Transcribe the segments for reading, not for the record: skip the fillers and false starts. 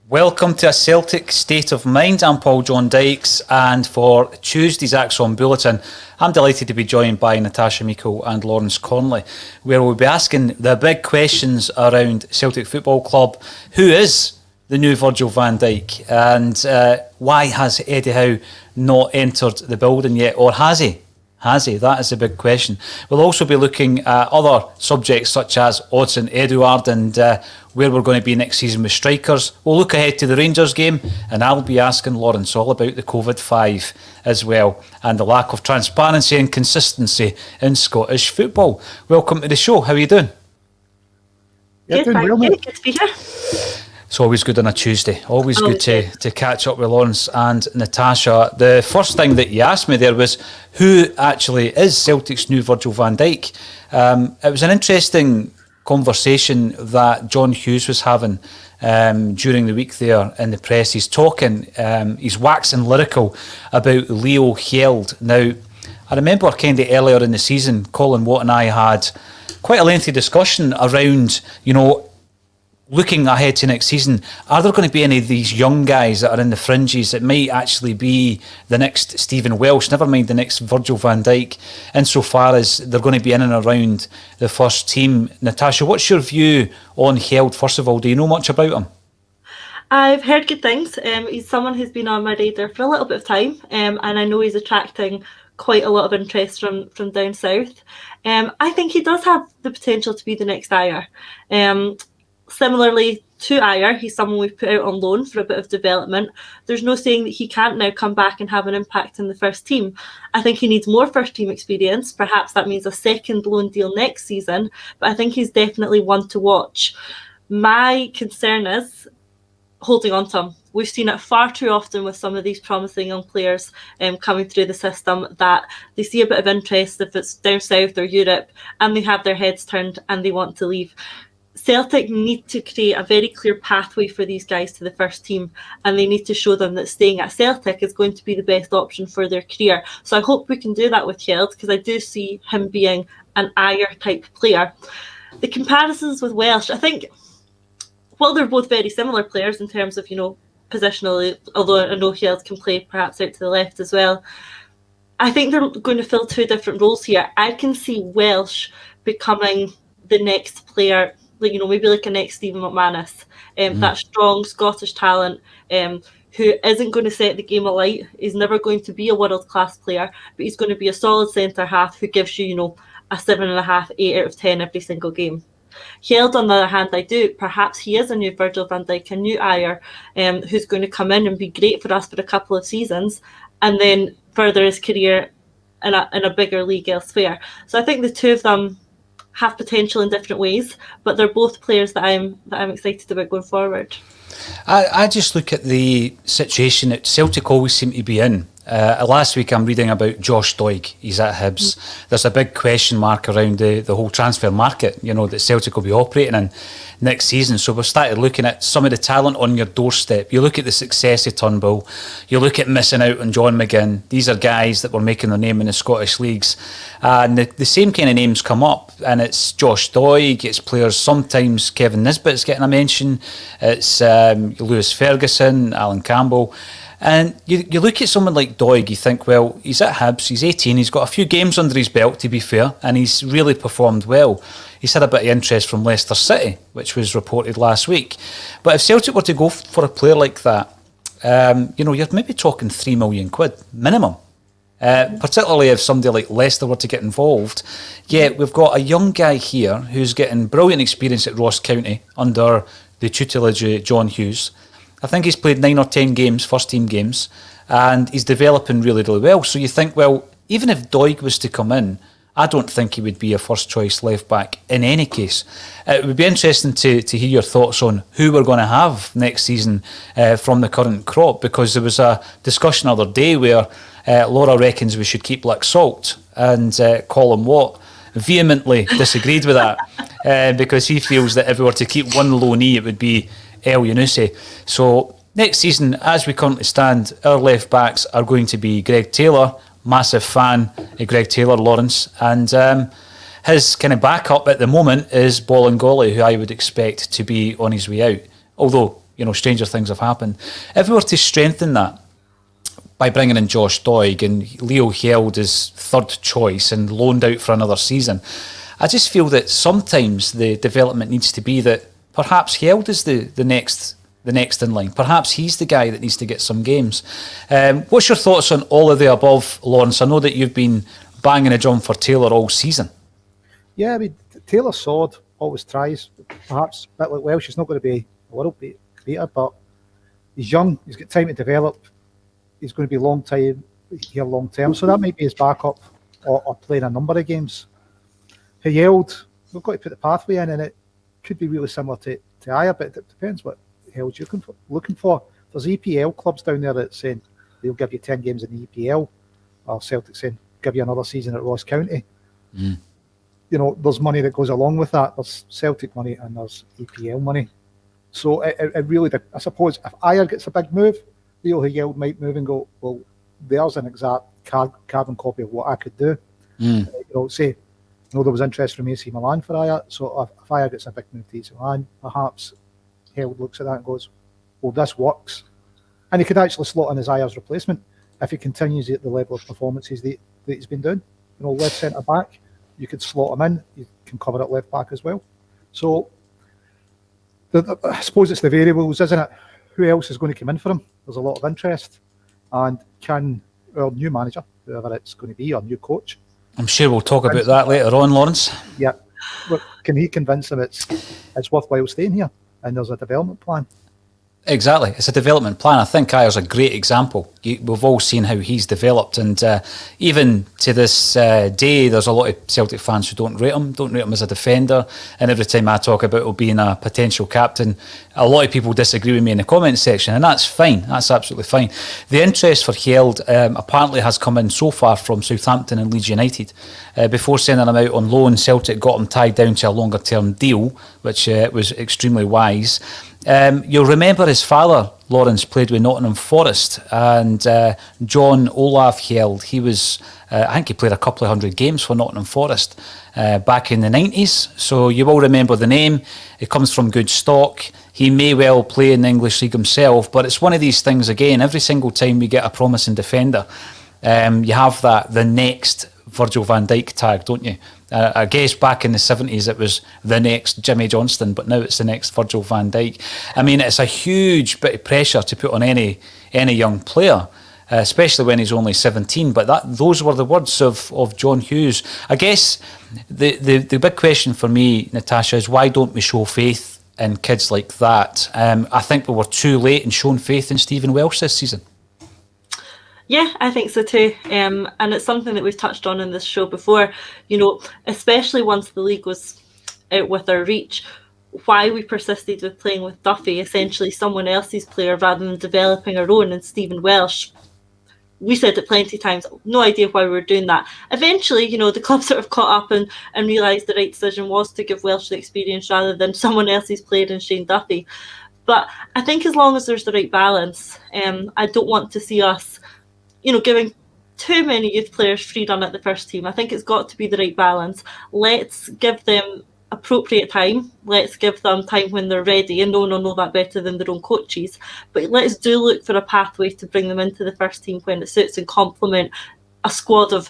Welcome to A Celtic State of Mind. I'm Paul John Dykes, and for Tuesday's ACSOM Bulletin, I'm delighted to be joined by Natasha Meikle and Lawrence Connolly, where we'll be asking the big questions around Celtic Football Club. Who is the new Virgil van Dijk, and why has Eddie Howe not entered the building yet, or has he? That is a big question. We'll also be looking at other subjects such as Odsonne Edouard and where we're going to be next season with strikers. We'll look ahead to the Rangers game, and I'll be asking Lawrence all about the COVID-5 as well, and the lack of transparency and consistency in Scottish football. Welcome to the show. How are you doing? Good, thank you. Good to be here. It's always good on a Tuesday. Always good to catch up with Lawrence and Natasha. The first thing that you asked me there was who actually is Celtic's new Virgil van Dijk. It was an interesting conversation that John Hughes was having during the week there in the press. He's talking, he's waxing lyrical about Leo Hjeld. Now, I remember kind of earlier in the season, Colin Watt and I had quite a lengthy discussion around, looking ahead to next season, are there going to be any of these young guys that are in the fringes that might actually be the next Stephen Welsh, never mind the next Virgil van Dijk, insofar as they're going to be in and around the first team? Natasha, what's your view on Hjeld, first of all? Do you know much about him? I've heard good things. He's someone who's been on my radar for a little bit of time, and I know he's attracting quite a lot of interest from down south. I think he does have the potential to be the next Ajer. Similarly to Ajer, he's someone we've put out on loan for a bit of development. There's no saying that he can't now come back and have an impact in the first team. I think he needs more first team experience. Perhaps that means a second loan deal next season, but I think he's definitely one to watch. My concern is holding on to him. We've seen it far too often with some of these promising young players coming through the system, that they see a bit of interest if it's down south or Europe and they have their heads turned and they want to leave. Celtic need to create a very clear pathway for these guys to the first team, and they need to show them that staying at Celtic is going to be the best option for their career. So I hope we can do that with Hjeld, because I do see him being an Ajer type player. The comparisons with Welsh, I think, well, they're both very similar players in terms of, positionally, although I know Hjeld can play perhaps out to the left as well. I think they're going to fill two different roles here. I can see Welsh becoming the next player, maybe like a next Stephen McManus, that strong Scottish talent who isn't going to set the game alight. He's never going to be a world-class player, but he's going to be a solid centre-half who gives you, a 7.5, 8 out of 10 every single game. Hjeld, on the other hand, perhaps he is a new Virgil van Dijk, a new Ajer, who's going to come in and be great for us for a couple of seasons and then further his career in a bigger league elsewhere. So I think the two of them have potential in different ways, but they're both players that I'm excited about going forward. I just look at the situation that Celtic always seem to be in. Last week I'm reading about Josh Doig. He's at Hibs. There's a big question mark around the whole transfer market, that Celtic will be operating in next season. So we've started looking at some of the talent on your doorstep. You look at the success of Turnbull. You look at missing out on John McGinn. These are guys that were making their name in the Scottish leagues. And the same kind of names come up. And it's Josh Doig. It's players, sometimes Kevin Nisbet's getting a mention. It's Lewis Ferguson, Alan Campbell. And you look at someone like Doig, you think, well, he's at Hibs, he's 18, he's got a few games under his belt, to be fair, and he's really performed well. He's had a bit of interest from Leicester City, which was reported last week. But if Celtic were to go for a player like that, you're maybe talking £3 million minimum. Particularly if somebody like Leicester were to get involved. Yet we've got a young guy here who's getting brilliant experience at Ross County under the tutelage of John Hughes. I think he's played 9 or 10 games, first team games, and he's developing really, really well. So you think, well, even if Doig was to come in, I don't think he would be a first choice left back in any case. It would be interesting to hear your thoughts on who we're going to have next season from the current crop, because there was a discussion the other day where Laura reckons we should keep Laxalt, and Colin Watt vehemently disagreed with that because he feels that if we were to keep one loanee, it would be El Yunusi. So next season, as we currently stand, our left backs are going to be Greg Taylor, massive fan of Greg Taylor, Lawrence, and his kind of backup at the moment is Bolingoli, who I would expect to be on his way out. Although, stranger things have happened. If we were to strengthen that by bringing in Josh Doig and Leo Held is third choice and loaned out for another season, I just feel that sometimes the development needs to be that perhaps Held is the next in line. Perhaps he's the guy that needs to get some games. What's your thoughts on all of the above, Lawrence? I know that you've been banging a drum for Taylor all season. Yeah, I mean, Taylor Sword always tries. Perhaps a bit like Welsh, he's not going to be a world beater, but he's young, he's got time to develop, he's going to be long term, so that might be his backup or playing a number of games. Held, we've got to put the pathway in, and it could be really similar to Aya, but it depends what Held you're looking for. There's EPL clubs down there that saying they'll give you 10 games in the EPL, or Celtic saying give you another season at Ross County. There's money that goes along with that. There's Celtic money and there's EPL money. So it really, I suppose, if Aya gets a big move, Leo Held might move and go, well, there's an exact carbon copy of what I could do. Say, there was interest from AC Milan for Aya, so if Aya gets a big move to AC Milan, perhaps Held looks at that and goes, well, this works. And he could actually slot in as Aya's replacement if he continues at the level of performances that he's been doing. Left centre back, you could slot him in, you can cover at left back as well. So I suppose it's the variables, isn't it? Who else is going to come in for him? There's a lot of interest. And can our new manager, whoever it's going to be, our new coach, I'm sure we'll talk about that later on, Lawrence. Yeah. Look, can he convince them it's worthwhile staying here and there's a development plan? Exactly. It's a development plan. I think Aya's a great example. We've all seen how he's developed, and even to this day, there's a lot of Celtic fans who don't rate him as a defender, and every time I talk about him being a potential captain, a lot of people disagree with me in the comments section, and that's fine. That's absolutely fine. The interest for Held apparently has come in so far from Southampton and Leeds United. Before sending him out on loan, Celtic got him tied down to a longer term deal, which was extremely wise. You'll remember his father, Lawrence, played with Nottingham Forest, and John Olaf Held, he was, I think he played a couple of hundred games for Nottingham Forest back in the 90s, so you will remember the name. It comes from good stock. He may well play in the English League himself, but it's one of these things, again, every single time we get a promising defender, you have the next Virgil van Dijk tag, don't you? I guess back in the 70s it was the next Jimmy Johnston, but now it's the next Virgil van Dijk. I mean, it's a huge bit of pressure to put on any young player, especially when he's only 17. But those were the words of John Hughes. I guess the big question for me, Natasha, is why don't we show faith in kids like that? I think we were too late in showing faith in Stephen Welsh this season. Yeah, I think so too. And it's something that we've touched on in this show before, especially once the league was out with our reach, why we persisted with playing with Duffy, essentially someone else's player, rather than developing our own and Stephen Welsh. We said it plenty of times, no idea why we were doing that. Eventually, the club sort of caught up and realised the right decision was to give Welsh the experience rather than someone else's player in Shane Duffy. But I think as long as there's the right balance, I don't want to see us giving too many youth players free run at the first team. I think it's got to be the right balance. Let's give them appropriate time. Let's give them time when they're ready, and no one will know that better than their own coaches. But let's do look for a pathway to bring them into the first team when it suits and complement a squad of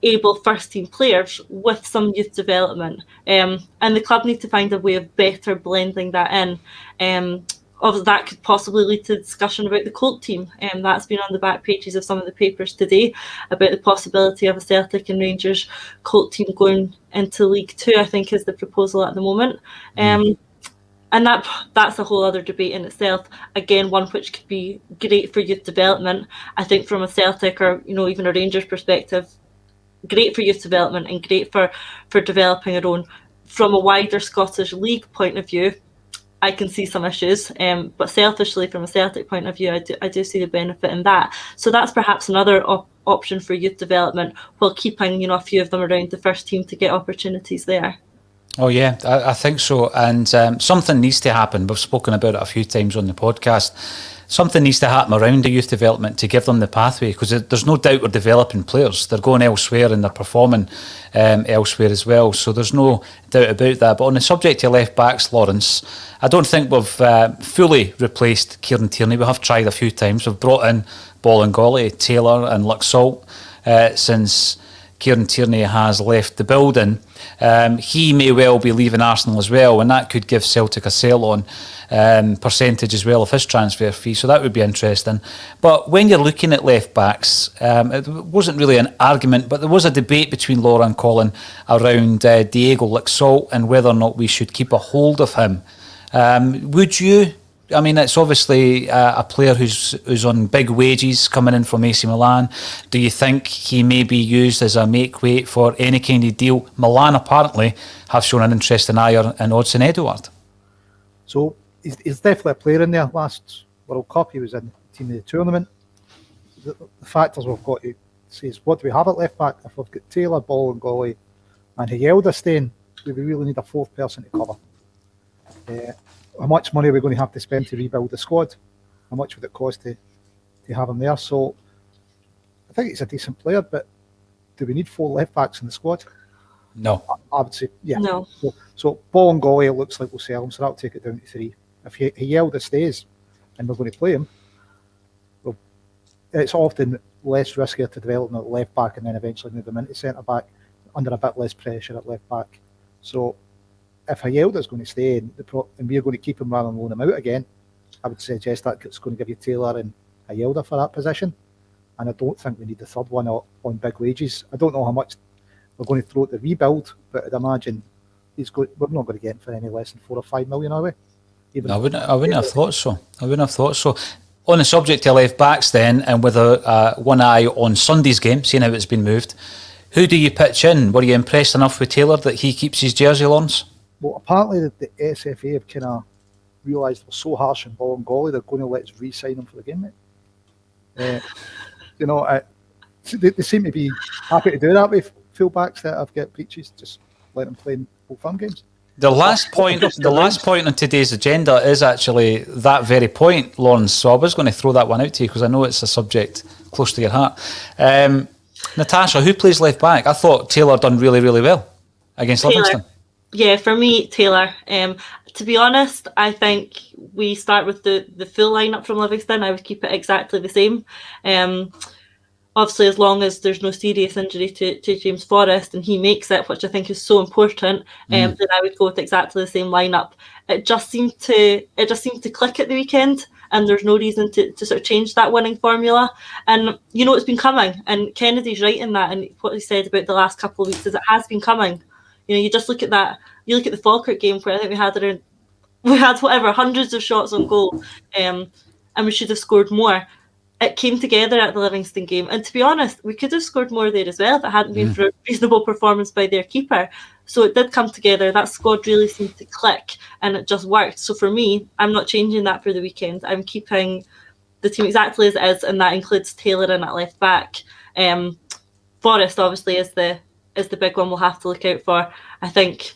able first team players with some youth development. And the club need to find a way of better blending that in. That could possibly lead to discussion about the Colt team. That's been on the back pages of some of the papers today about the possibility of a Celtic and Rangers Colt team going into League Two, I think is the proposal at the moment. And that's a whole other debate in itself. Again, one which could be great for youth development. I think from a Celtic or even a Rangers perspective, great for youth development and great for developing our own. From a wider Scottish League point of view, I can see some issues, but selfishly, from a Celtic point of view, I do see the benefit in that. So that's perhaps another option for youth development, while keeping a few of them around the first team to get opportunities there. Oh yeah, I think so. And something needs to happen. We've spoken about it a few times on the podcast. Something needs to happen around the youth development to give them the pathway, because there's no doubt we're developing players. They're going elsewhere and they're performing elsewhere as well. So there's no doubt about that. But on the subject of left backs, Lawrence, I don't think we've fully replaced Kieran Tierney. We have tried a few times. We've brought in Bolingoli, Taylor and Luxalt since Kieran Tierney has left the building. He may well be leaving Arsenal as well, and that could give Celtic a sell-on percentage as well of his transfer fee, so that would be interesting. But when you're looking at left-backs, it wasn't really an argument, but there was a debate between Laura and Colin around Diego Luxalt and whether or not we should keep a hold of him. Would you? I mean, it's obviously a player who's on big wages coming in from AC Milan. Do you think he may be used as a make-weight for any kind of deal? Milan apparently have shown an interest in Ayer and Odsonne Edouard. So he's definitely a player in there. Last World Cup, he was in the team of the tournament. The factors we've got to see is, what do we have at left back? If we've got Taylor, Bolingoli and Hjelda staying, we really need a fourth person to cover. How much money are we going to have to spend to rebuild the squad? How much would it cost to have him there? So I think he's a decent player, but do we need 4 left backs in the squad? No. I would say, yeah. No. So Bolingoli looks like we'll sell him, so that'll take it down to 3. If Hjelda stays and we're going to play him, well, it's often less riskier to develop him at left back and then eventually move him into centre back under a bit less pressure at left back. So if Hjelda's going to stay and we're going to keep him rather than loan him out again, I would suggest that it's going to give you Taylor and Hjelda for that position. And I don't think we need the third one on big wages. I don't know how much we're going to throw at the rebuild, but I'd imagine we're not going to get him for any less than 4 or 5 million, are we? I wouldn't have thought so. On the subject of left backs then, and with one eye on Sunday's game, seeing how it's been moved, who do you pitch in? Were you impressed enough with Taylor that he keeps his jersey, Lawrence? Well, apparently the SFA have kind of realised they're so harsh on Bolingoli, they're going to let us re-sign him for the game, mate. They seem to be happy to do that with full-backs that have got peaches, just let them play in Old Firm games. The last point on today's agenda is actually that very point, Lawrence, so I was going to throw that one out to you because I know it's a subject close to your heart. Natasha, who plays left back? I thought Taylor done really, really well against Livingston. Yeah, for me, Taylor. To be honest, I think we start with the full lineup from Livingston. I would keep it exactly the same. Obviously, as long as there's no serious injury to James Forrest and he makes it, which I think is so important, then I would go with exactly the same lineup. It just seemed to click at the weekend, and there's no reason to sort of change that winning formula. And it's been coming, and Kennedy's right in that. And what he said about the last couple of weeks is it has been coming. You just look at that. You look at the Falkirk game where I think we had hundreds of shots on goal, and we should have scored more. It came together at the Livingston game, and to be honest, we could have scored more there as well if it hadn't been for a reasonable performance by their keeper. So it did come together. That squad really seemed to click, and it just worked. So for me, I'm not changing that for the weekend. I'm keeping the team exactly as it is, and that includes Taylor in at left back. Forrest obviously is the big one we'll have to look out for. I think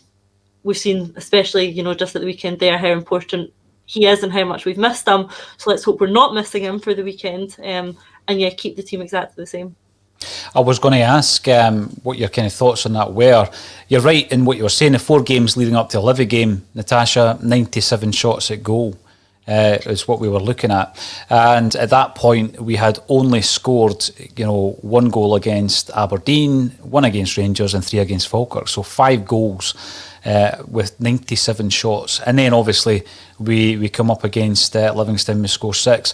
we've seen, especially, just at the weekend there, how important he is and how much we've missed him. So let's hope we're not missing him for the weekend. And keep the team exactly the same. I was going to ask what your kind of thoughts on that were. You're right in what you were saying. The 4 games leading up to the Livy game, Natasha, 97 shots at goal is what we were looking at. And at that point, we had only scored, 1 goal against Aberdeen, 1 against Rangers, and 3 against Falkirk. So 5 goals with 97 shots. And then obviously we come up against Livingston, we score 6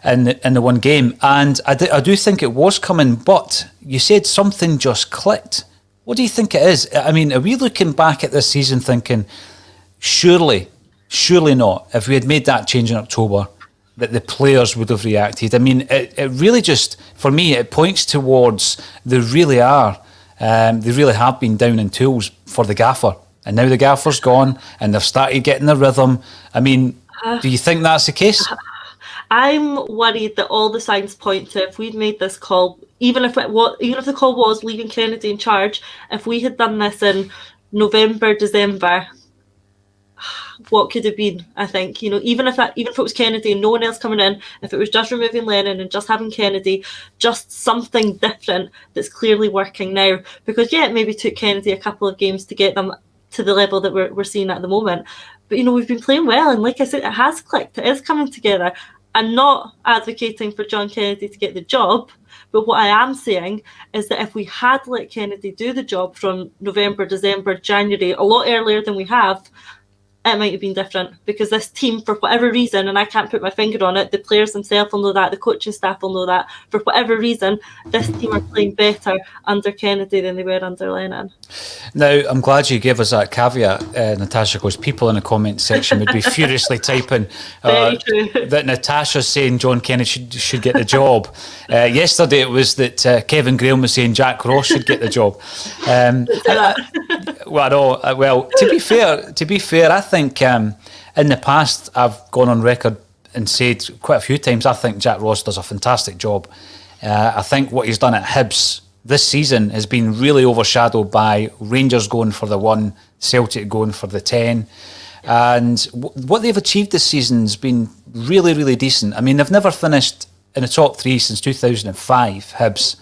in the one game. And I do think it was coming, but you said something just clicked. What do you think it is? I mean, are we looking back at this season thinking, surely not, if we had made that change in October, that the players would have reacted? I mean, it really just, for me, it points towards they really have been down in tools for the gaffer. And now the gaffer's gone and they've started getting the rhythm. I mean, do you think that's the case? I'm worried that all the signs point to, if we'd made this call, even if the call was leaving Kennedy in charge, if we had done this in November, December, what could have been? I think, even if it was Kennedy and no one else coming in, if it was just removing Lennon and just having Kennedy, just something different that's clearly working now. Because it maybe took Kennedy a couple of games to get them to the level that we're seeing at the moment. But we've been playing well, and like I said, it has clicked. It is coming together. I'm not advocating for John Kennedy to get the job, but what I am saying is that if we had let Kennedy do the job from November, December, January, a lot earlier than we have, it might have been different, because this team, for whatever reason, and I can't put my finger on it, the players themselves will know that, the coaching staff will know that, for whatever reason, this team are playing better under Kennedy than they were under Lennon. Now, I'm glad you gave us that caveat, Natasha, because people in the comment section would be furiously typing that Natasha's saying John Kennedy should get the job. Yesterday it was that Kevin Graham was saying Jack Ross should get the job. To be fair, I think in the past I've gone on record and said quite a few times I think Jack Ross does a fantastic job. I think what he's done at Hibs this season has been really overshadowed by Rangers going for the 1, Celtic going for the 10. And what they've achieved this season has been really, really decent. I mean, they've never finished in the top 3 since 2005, Hibs.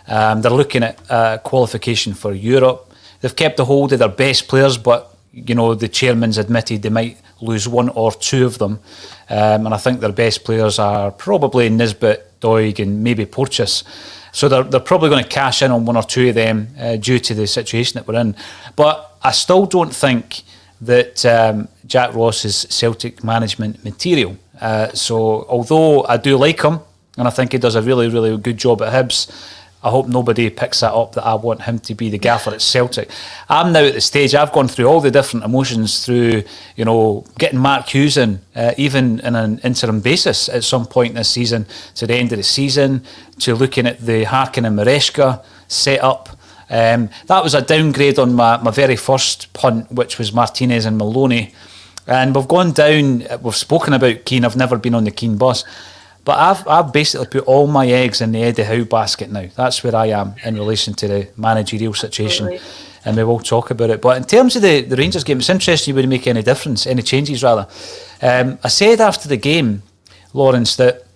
They're looking at qualification for Europe. They've kept a hold of their best players, but the chairman's admitted they might lose 1 or 2 of them. And I think their best players are probably Nisbet, Doig and maybe Porteous. So they're probably going to cash in on 1 or 2 of them due to the situation that we're in. But I still don't think that Jack Ross is Celtic management material. So although I do like him, and I think he does a really, really good job at Hibs, I hope nobody picks that up that I want him to be the gaffer at Celtic. I'm now at the stage, I've gone through all the different emotions through, getting Mark Hughes in, even in an interim basis at some point this season, to the end of the season, to looking at the Harkin and Maresca set-up. That was a downgrade on my very first punt, which was Martinez and Maloney. And we've gone down, we've spoken about Keane, I've never been on the Keane bus. But I've basically put all my eggs in the Eddie Howe basket now. That's where I am in relation to the managerial situation. Absolutely. And we will talk about it. But in terms of the Rangers game, it's interesting you wouldn't make any difference, any changes rather. I said after the game, Lawrence, that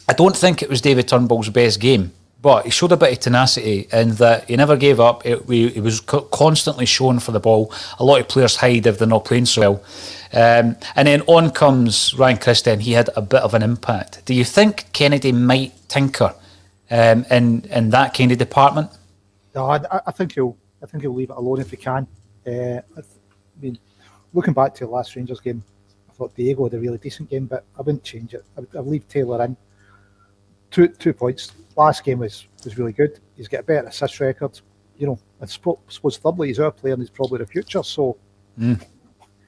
I don't think it was David Turnbull's best game, but he showed a bit of tenacity in that he never gave up. He was constantly showing for the ball. A lot of players hide if they're not playing so well. And then on comes Ryan Christie, and he had a bit of an impact. Do you think Kennedy might tinker in that kind of department? No, I think he'll leave it alone if he can. I mean, looking back to the last Rangers game, I thought Diego had a really decent game, but I wouldn't change it. I'd leave Taylor in. 2 points. Last game was really good. He's got a better assist record. I suppose thirdly, he's our player and he's probably the future. So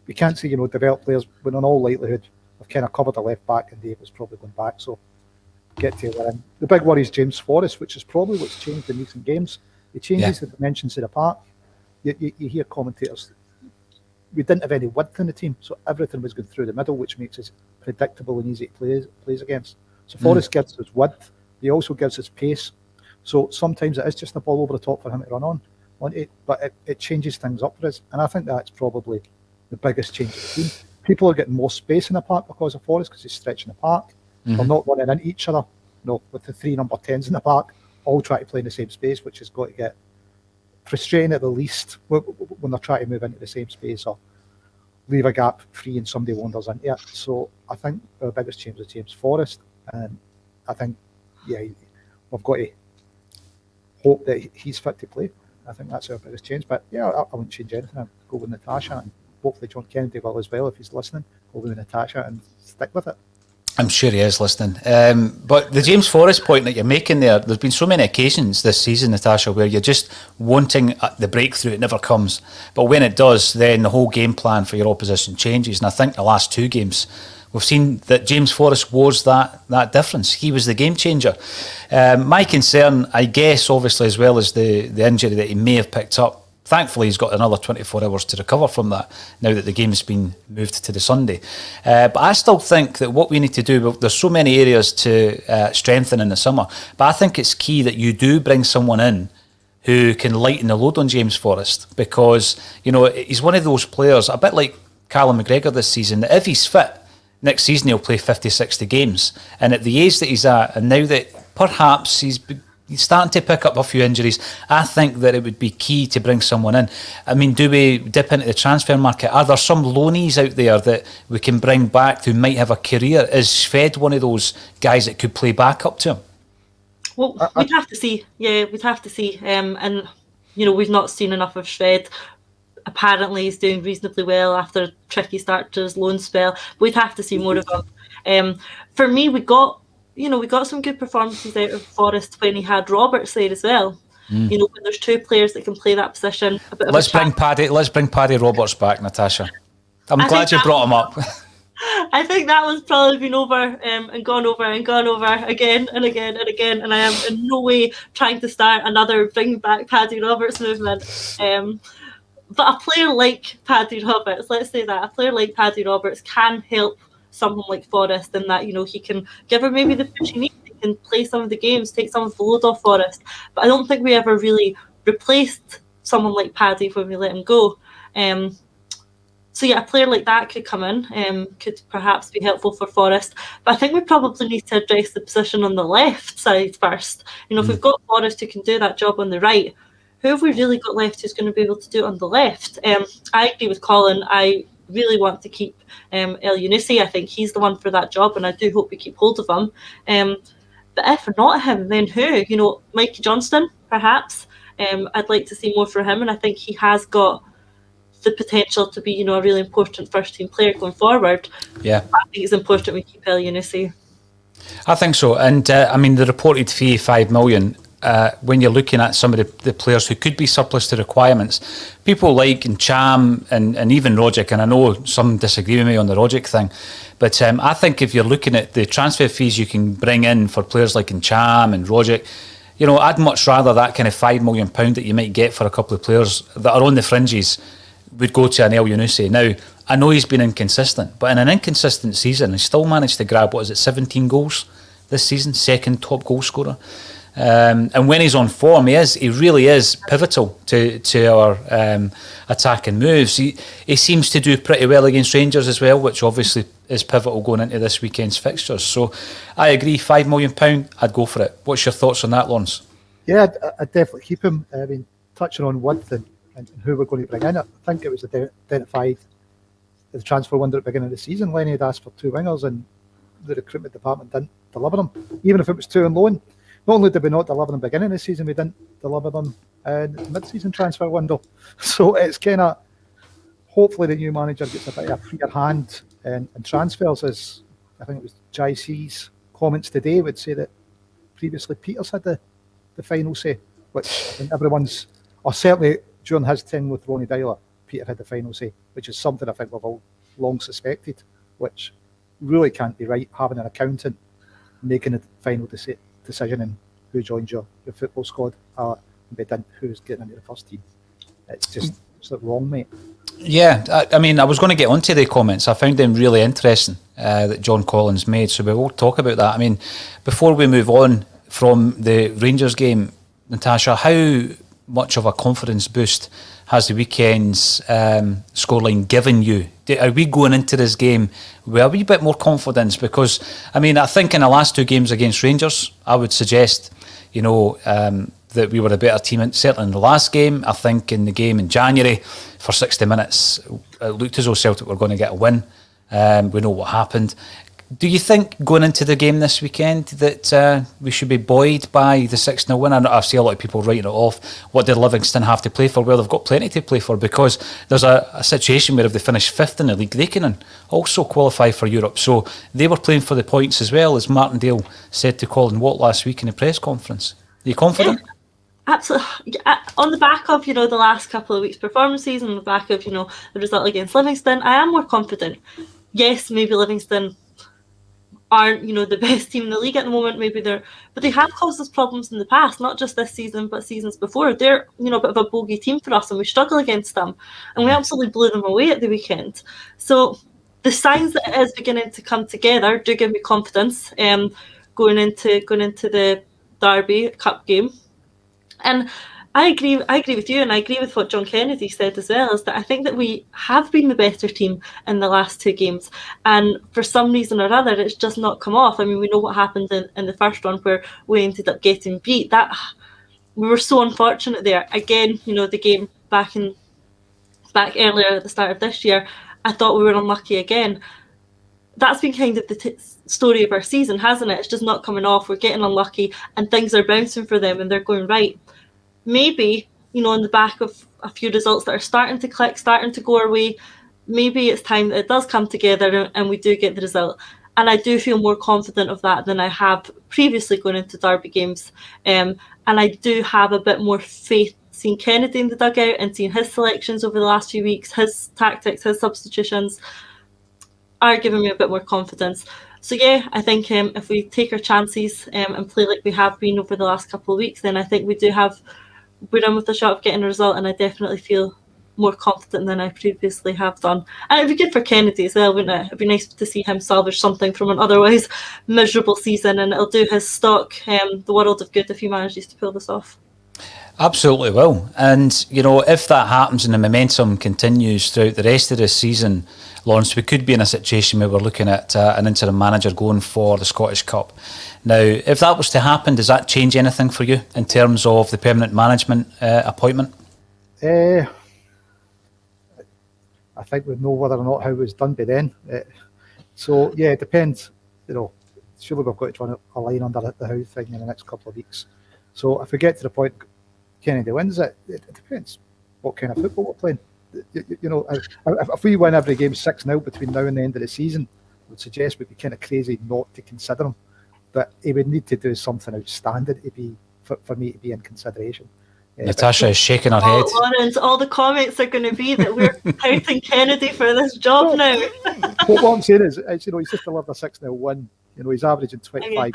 we can't say, develop players when in all likelihood have kind of covered the left back and Dave was probably going back. So get Taylor in. The big worry is James Forrest, which is probably what's changed in recent games. It changes the dimensions of the park. You hear commentators, we didn't have any width in the team, so everything was going through the middle, which makes us predictable and easy to plays against. So Forrest gives us width. He also gives us pace. So sometimes it is just a ball over the top for him to run on it, but it changes things up for us. And I think that's probably the biggest change of the team. People are getting more space in the park because of Forrest, because he's stretching the park. They're not running into each other. With the 3 number 10s in the park, all trying to play in the same space, which has got to get frustrating at the least when they're trying to move into the same space or leave a gap free and somebody wanders into it. So I think our biggest change is James Forrest, and I think we've got to hope that he's fit to play. I think that's our biggest change. But I wouldn't change anything. I'd go with Natasha, and hopefully John Kennedy will as well if he's listening. Go with Natasha and stick with it. I'm sure he is listening. But the James Forrest point that you're making there's been so many occasions this season, Natasha, where you're just wanting the breakthrough. It never comes. But when it does, then the whole game plan for your opposition changes. And I think the last 2 games, we've seen that James Forrest was that difference. He was the game changer. My concern, I guess, obviously, as well as the injury that he may have picked up, thankfully he's got another 24 hours to recover from that now that the game's been moved to the Sunday. But I still think that what we need to do, there's so many areas to strengthen in the summer, but I think it's key that you do bring someone in who can lighten the load on James Forrest, because, you know, he's one of those players, a bit like Callum McGregor this season, that if he's fit, next season he'll play 50, 60 games. And at the age that he's at, and now that perhaps he's starting to pick up a few injuries, I think that it would be key to bring someone in. I mean, do we dip into the transfer market? Are there some loanees out there that we can bring back who might have a career? Is Sved one of those guys that could play back up to him? Well, we'd have to see. Yeah, we'd have to see. And, you know, we've not seen enough of Shred. Apparently he's doing reasonably well after a tricky start to his loan spell. We'd have to see more of him. For me, we got some good performances out of Forrest when he had Roberts there as well. You know, when there's two players that can play that position. Let's bring Paddy Roberts back, Natasha. I'm glad you brought him up. I think that one's probably been over and gone over again and again and again, and I am in no way trying to start another bring back Paddy Roberts movement. But a player like Paddy Roberts, let's say that, a player like Paddy Roberts can help someone like Forrest in that, you know, he can give her maybe the push he needs, he can play some of the games, take some of the load off Forrest. But I don't think we ever really replaced someone like Paddy when we let him go. So yeah, a player like that could come in, could perhaps be helpful for Forrest. But I think we probably need to address the position on the left side first. You know, if we've got Forrest who can do that job on the right, who have we really got left who's going to be able to do it on the left? I agree with Colin. I really want to keep El Younousi. I think he's the one for that job, and I do hope we keep hold of him. But if not him, then who? You know, Mikey Johnston, perhaps. I'd like to see more from him, and I think he has got the potential to be, you know, a really important first team player going forward. Yeah, I think it's important we keep El Younousi. I think so, and I mean the reported fee $5 million. When you're looking at some of the players who could be surplus to requirements, people like Cham and even Rogic, and I know some disagree with me on the Rogic thing, but I think if you're looking at the transfer fees you can bring in for players like Cham and Rogic, you know, I'd much rather that kind of £5 million that you might get for a couple of players that are on the fringes would go to an El Younousi. Now, I know he's been inconsistent, but in an inconsistent season, he still managed to grab, 17 goals this season, second top goal scorer. And when he's on form, he really is pivotal to our attacking moves. He seems to do pretty well against Rangers as well, which obviously is pivotal going into this weekend's fixtures. So I agree, £5 million, I'd go for it. What's your thoughts on that, Lawrence? Yeah, I'd definitely keep him. I mean, touching on width and who we're going to bring in, I think it was identified at the transfer window at the beginning of the season. Lenny had asked for two wingers and the recruitment department didn't deliver them, even if it was two on loan. Not only did we not deliver them beginning of the season, we didn't deliver them in the mid-season transfer window. So it's kind of, hopefully the new manager gets a bit of a freer hand in transfers, as I think it was Jai C's comments today would say that previously Peters had the final say, which I think everyone's, or certainly during his time with Ronnie Dyler, Peter had the final say, which is something I think we've all long suspected, which really can't be right, having an accountant making a final decision in who joins your football squad and who's getting into the first team. It's just wrong, mate. Yeah, I mean, I was going to get onto the comments. I found them really interesting that John Collins made, so we will talk about that. I mean, before we move on from the Rangers game, Natasha, how much of a confidence boost has the weekend's scoreline given you? Are we going into this game with a wee bit more confidence? Because, I mean, I think in the last two games against Rangers, I would suggest, you know, that we were a better team. Certainly in the last game, I think in the game in January, for 60 minutes, it looked as though Celtic were going to get a win. We know what happened. Do you think going into the game this weekend that we should be buoyed by the 6-0 win? I see a lot of people writing it off. What did Livingston have to play for? Well, they've got plenty to play for, because there's a situation where if they finish fifth in the league, they can also qualify for Europe. So they were playing for the points as well, as Martindale said to Colin Watt last week in the press conference. Are you confident? Yeah. Absolutely. On the back of, you know, the last couple of weeks' performances, and on the back of, you know, the result against Livingston, I am more confident. Yes, maybe Livingston aren't, you know, the best team in the league at the moment. But they have caused us problems in the past, not just this season, but seasons before. They're, you know, a bit of a bogey team for us, and we struggle against them, and we absolutely blew them away at the weekend. So the signs that it is beginning to come together do give me confidence going into the Derby Cup game. And I agree with you, and I agree with what John Kennedy said as well, is that I think that we have been the better team in the last 2 games, and for some reason or other it's just not come off. I mean, we know what happened in the first one where we ended up getting beat. That we were so unfortunate there. Again, the game back earlier at the start of this year, I thought we were unlucky again. That's been kind of the story of our season, hasn't it? It's just not coming off. We're getting unlucky and things are bouncing for them and they're going right. Maybe, on the back of a few results that are starting to click, starting to go our way, maybe it's time that it does come together and we do get the result. And I do feel more confident of that than I have previously going into derby games. And I do have a bit more faith seeing Kennedy in the dugout and seeing his selections over the last few weeks, his tactics, his substitutions are giving me a bit more confidence. So yeah, I think if we take our chances and play like we have been over the last couple of weeks, then I think we're in with a shot of getting a result, and I definitely feel more confident than I previously have done. And it'd be good for Kennedy as well, wouldn't it? It'd be nice to see him salvage something from an otherwise miserable season, and it'll do his stock the world of good if he manages to pull this off. Absolutely will. And, if that happens and the momentum continues throughout the rest of this season, Lawrence, we could be in a situation where we're looking at an interim manager going for the Scottish Cup. Now, if that was to happen, does that change anything for you in terms of the permanent management appointment? I think we'd know whether or not how it was done by then. So, yeah, it depends. Surely we've got to try a line under the Howe thing in the next couple of weeks. So if we get to the point Kennedy wins it, it depends what kind of football we're playing. If we win every game 6-0 between now and the end of the season, I would suggest we'd be kind of crazy not to consider him. But he would need to do something outstanding to be for me to be in consideration. Natasha is shaking her head. Lawrence, all the comments are going to be that we're touting Kennedy for this job now. What I'm saying is he's just delivered a 6-0 win. He's averaging 25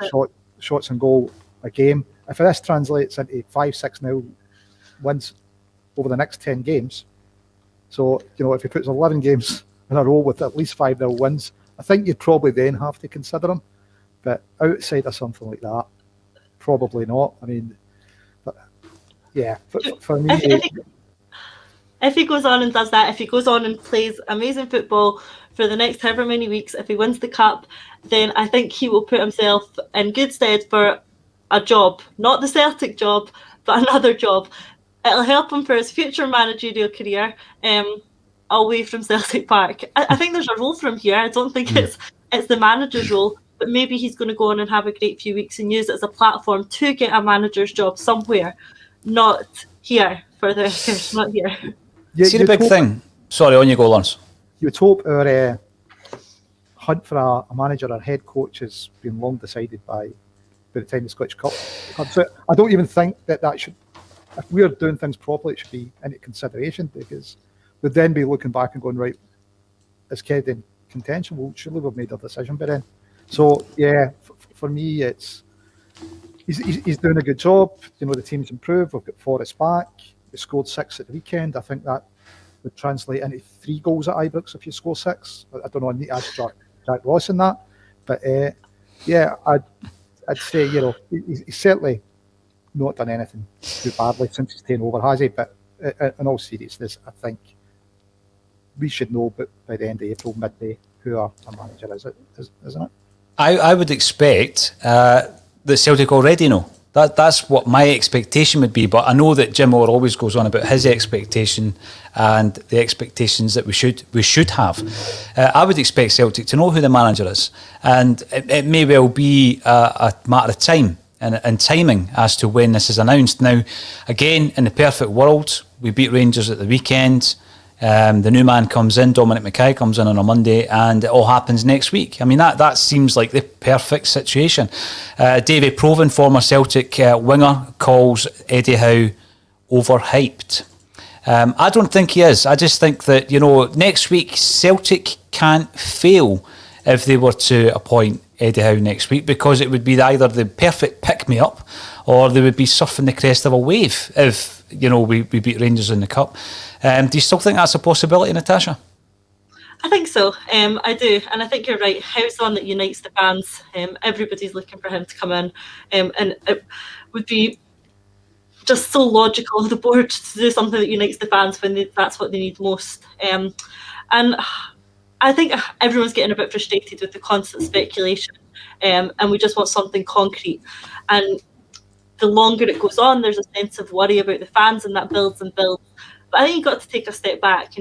shots on goal a game. If this translates into 5-6-0 wins over the next 10 games, so if he puts 11 games in a row with at least 5-0 wins, I think you'd probably then have to consider him. But outside of something like that, probably not. I mean, yeah, for me. If he goes on and does that, if he goes on and plays amazing football for the next however many weeks, if he wins the cup, then I think he will put himself in good stead for a job, not the Celtic job, but another job. It'll help him for his future managerial career away from Celtic Park. I think there's a role for him here. I don't think it's the manager's role, but maybe he's going to go on and have a great few weeks and use it as a platform to get a manager's job somewhere, not here, for the record, not here. See the big thing. Sorry, on you go, Lawrence. You would hope our hunt for a manager or head coach has been long decided by the time the Scottish Cup comes out. I don't even think that should, if we're doing things properly, it should be into consideration, because we'd then be looking back and going, right, is Kennedy in contention? Well, surely we've made our decision by then. So, yeah, for me, he's doing a good job. The team's improved. We've got Forrest back. We scored 6 at the weekend. I think that would translate into 3 goals at Ibrox if you score 6. I don't know, I need to ask Jack Ross in that. But, yeah, I'd say, he's certainly not done anything too badly since he's taken over, has he? But in all seriousness, I think we should know by the end of April, midday, who our manager is, isn't it? I would expect that Celtic already know. That's what my expectation would be, but I know that Jim Orr always goes on about his expectation and the expectations that we should have. I would expect Celtic to know who the manager is, and it may well be a matter of time and timing as to when this is announced. Now, again, in the perfect world, we beat Rangers at the weekend. The new man comes in, Dominic Mackay comes in on a Monday, and it all happens next week. I mean, that seems like the perfect situation. Davy Provan, former Celtic winger, calls Eddie Howe overhyped. I don't think he is. I just think that, next week, Celtic can't fail if they were to appoint Eddie Howe next week, because it would be either the perfect pick-me-up or they would be surfing the crest of a wave if, we beat Rangers in the Cup. Do you still think that's a possibility, Natasha? I think so. I do. And I think you're right. Howe's the one that unites the fans. Everybody's looking for him to come in. And it would be just so logical of the board to do something that unites the fans when that's what they need most. And I think everyone's getting a bit frustrated with the constant speculation, and we just want something concrete. And the longer it goes on, there's a sense of worry about the fans, and that builds and builds. But I think you've got to take a step back.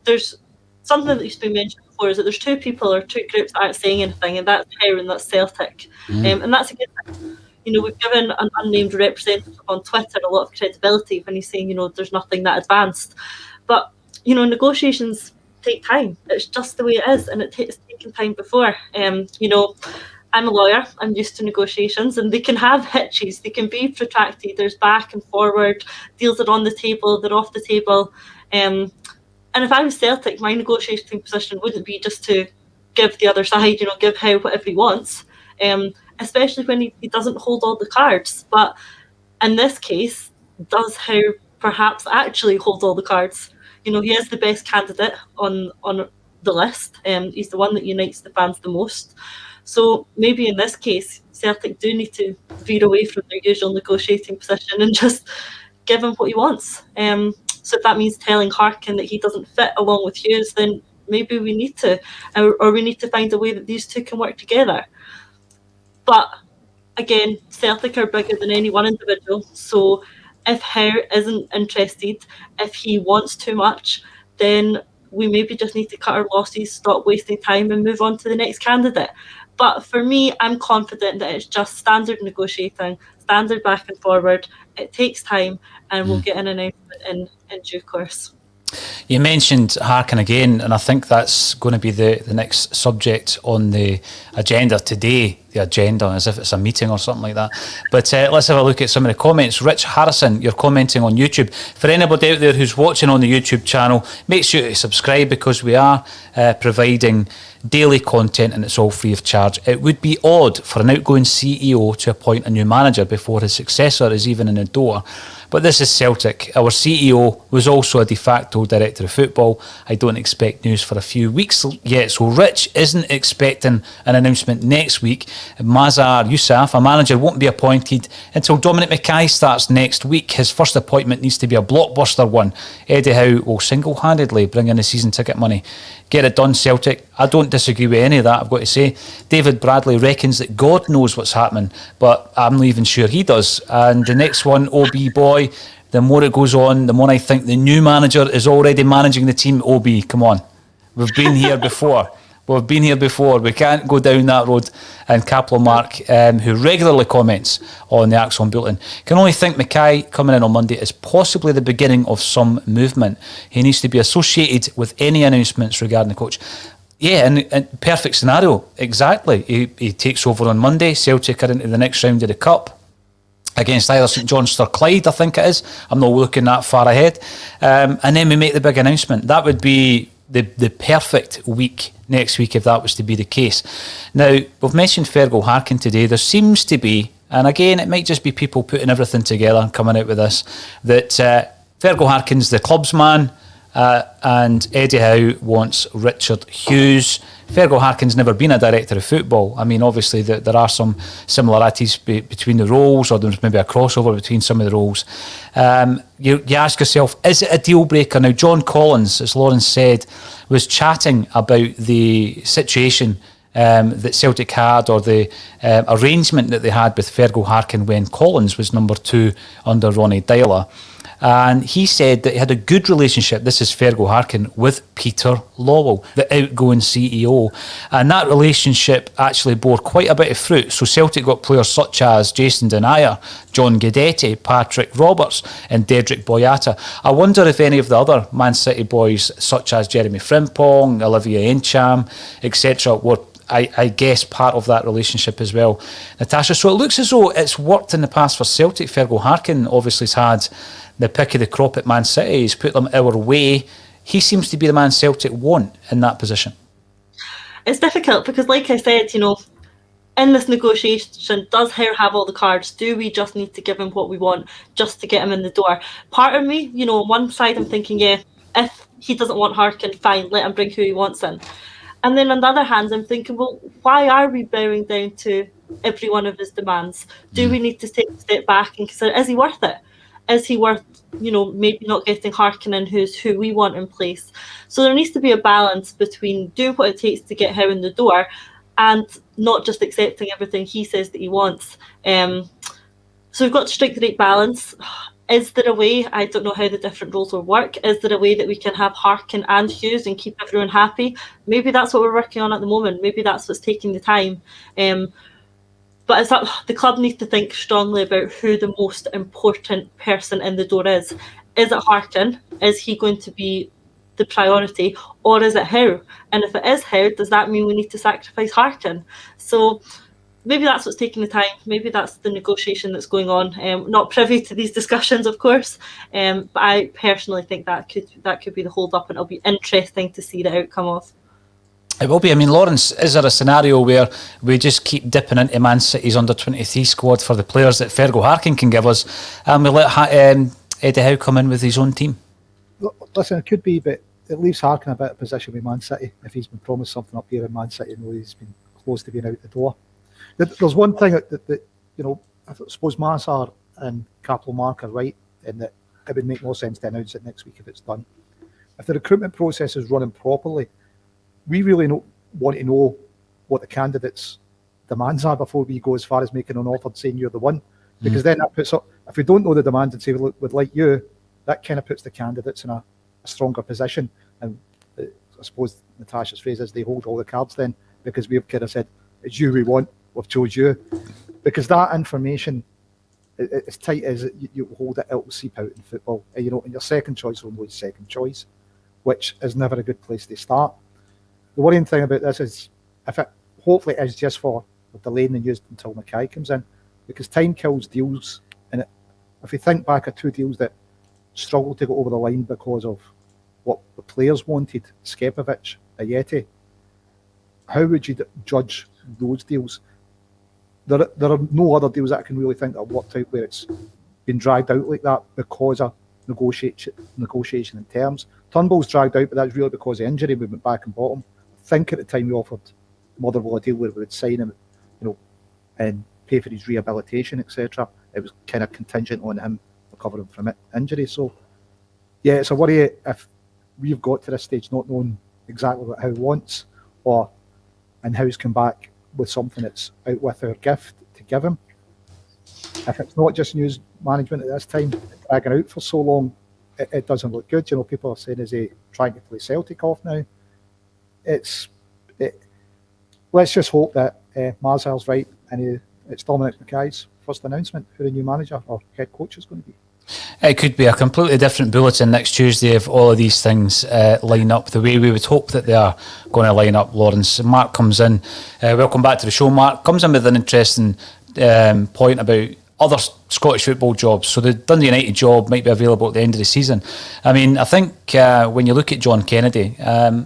There's something that used to be mentioned before, is that there's two people or two groups that aren't saying anything, and that's Howe and that's Celtic. And that's a good thing. We've given an unnamed representative on Twitter a lot of credibility when he's saying, there's nothing that advanced. But, negotiations take time. It's just the way it is, and it's taken time before. I'm a lawyer. I'm used to negotiations, and they can have hitches. They can be protracted. There's back and forward. Deals are on the table. They're off the table. And if I was Celtic, my negotiating position wouldn't be just to give the other side, give Howe whatever he wants, especially when he doesn't hold all the cards. But in this case, does Howe perhaps actually hold all the cards? He is the best candidate on the list. He's the one that unites the fans the most. So maybe in this case, Celtic do need to veer away from their usual negotiating position and just give him what he wants. So if that means telling Harkin that he doesn't fit along with Hughes, then maybe we need to, or we need to find a way that these two can work together. But again, Celtic are bigger than any one individual. So if Howe isn't interested, if he wants too much, then we maybe just need to cut our losses, stop wasting time, and move on to the next candidate. But for me, I'm confident that it's just standard negotiating, standard back and forward. It takes time, and we'll get an announcement in due course. You mentioned Harkin again, and I think that's going to be the next subject on the agenda today. The agenda, as if it's a meeting or something like that. But let's have a look at some of the comments. Rich Harrison, you're commenting on YouTube. For anybody out there who's watching on the YouTube channel, make sure to subscribe, because we are providing daily content, and it's all free of charge. It would be odd for an outgoing CEO to appoint a new manager before his successor is even in the door. But this is Celtic. Our CEO was also a de facto director of football. I don't expect news for a few weeks yet. So Rich isn't expecting an announcement next week. Mazhar Yousaf, a manager, won't be appointed until Dominic Mackay starts next week. His first appointment needs to be a blockbuster one. Eddie Howe will single-handedly bring in the season ticket money. Get it done, Celtic. I don't disagree with any of that, I've got to say. David Bradley reckons that God knows what's happening, but I'm not even sure he does. And the next one, OB boy, the more it goes on, the more I think the new manager is already managing the team. OB, come on. We've been here before. We've been here before. We can't go down that road. And Kaplan Mark, who regularly comments on the ACSOM Bulletin, can only think Mackay coming in on Monday is possibly the beginning of some movement. He needs to be associated with any announcements regarding the coach. Yeah, and perfect scenario. Exactly. He takes over on Monday. Celtic are into the next round of the Cup against either St Johnstone or Clyde, I think it is. I'm not looking that far ahead. And then we make the big announcement. That would be the perfect week next week if that was to be the case. Now, we've mentioned Virgil Harkin today. There seems to be, and again, it might just be people putting everything together and coming out with this, that Virgil Harkin's the club's man, and Eddie Howe wants Richard Hughes. Virgil Harkin's never been a director of football. I mean, obviously, there are some similarities between the roles, or there's maybe a crossover between some of the roles. You ask yourself, is it a deal breaker? Now, John Collins, as Lawrence said, was chatting about the situation that Celtic had, or the arrangement that they had with Virgil Harkin when Collins was number 2 under Ronnie Dyler. And he said that he had a good relationship, this is Virgil Harkin, with Peter Lawwell, the outgoing CEO. And that relationship actually bore quite a bit of fruit. So Celtic got players such as Jason Denayer, John Guidetti, Patrick Roberts and Dedrick Boyata. I wonder if any of the other Man City boys, such as Jeremy Frimpong, Olivier Encham, etc., were, I guess, part of that relationship as well, Natasha. So it looks as though it's worked in the past for Celtic. Virgil Harkin obviously has had the pick of the crop at Man City. He's put them our way. He seems to be the man Celtic want in that position. It's difficult because, like I said, in this negotiation, does Howe have all the cards? Do we just need to give him what we want just to get him in the door? Part of me, on one side, I'm thinking, yeah, if he doesn't want Harkin, fine, let him bring who he wants in. And then on the other hand, I'm thinking, well, why are we bowing down to every one of his demands? Do we need to take a step back and consider, is he worth it? is he worth, maybe not getting Harkonnen, who's who we want in place? So there needs to be a balance between doing what it takes to get Howe in the door and not just accepting everything he says that he wants. So we've got to strike the right balance. Is there a way, I don't know how the different roles will work, is there a way that we can have Harkin and Hughes and keep everyone happy? Maybe that's what we're working on at the moment. Maybe that's what's taking the time. But it's that the club needs to think strongly about who the most important person in the door is. Is it Harkin? Is he going to be the priority? Or is it Howe? And if it is Howe, does that mean we need to sacrifice Harkin? So maybe that's what's taking the time. Maybe that's the negotiation that's going on. Not privy to these discussions, of course, but I personally think that could be the hold up, and it'll be interesting to see the outcome of. It will be. I mean, Lawrence, is there a scenario where we just keep dipping into Man City's under-23 squad for the players that Fergal Harkin can give us, and we let Eddie Howe come in with his own team? Listen, it could be, but it leaves Harkin a better position with Man City if he's been promised something up here in Man City and he's been close to being out the door. There's one thing that I suppose Massar and Capital Mark are right in that it would make more sense to announce it next week if it's done. If the recruitment process is running properly, we really want to know what the candidates' demands are before we go as far as making an offer saying you're the one. Because then that puts up, if we don't know the demands and say, look, we'd like you, that kind of puts the candidates in a stronger position. And I suppose Natasha's phrase is they hold all the cards then, because we've kind of said, it's you we want, we've chose you. Because that information, as tight as you hold it, it will seep out in football. And your second choice will be second choice, which is never a good place to start. The worrying thing about this is, if it hopefully is just for delaying the news until Mackay comes in, because time kills deals. And if we think back at two deals that struggled to go over the line because of what the players wanted, Skepovic, Ayeti, how would you judge those deals? There are no other deals that I can really think that have worked out where it's been dragged out like that because of negotiation in terms. Turnbull's dragged out, but that's really because of injury. We went back and bought him. I think at the time we offered Motherwell a deal where we would sign him, and pay for his rehabilitation, etc. It was kind of contingent on him recovering from injury. So, yeah, it's a worry if we've got to this stage not knowing exactly what Howe wants, and Howe's come back with something that's out with our gift to give him. If it's not just news management at this time, dragging out for so long, it doesn't look good. People are saying, is he trying to play Celtic off now? Let's just hope that Marzell's right and it's Dominic Mackay's first announcement who the new manager or head coach is going to be. It could be a completely different bulletin next Tuesday if all of these things line up the way we would hope that they are going to line up, Lawrence. Mark comes in. Welcome back to the show, Mark. Comes in with an interesting point about other Scottish football jobs. So the Dundee United job might be available at the end of the season. I mean, I think when you look at John Kennedy,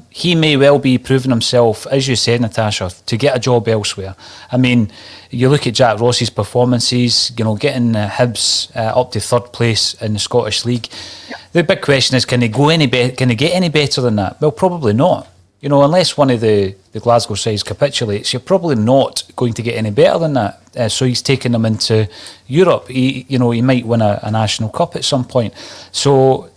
he may well be proving himself, as you said, Natasha, to get a job elsewhere. I mean, you look at Jack Ross's performances, getting Hibs up to third place in the Scottish League. Yeah. The big question is, can they get any better than that? Well, probably not. Unless one of the Glasgow sides capitulates, you're probably not going to get any better than that. So he's taking them into Europe. He might win a national cup at some point. So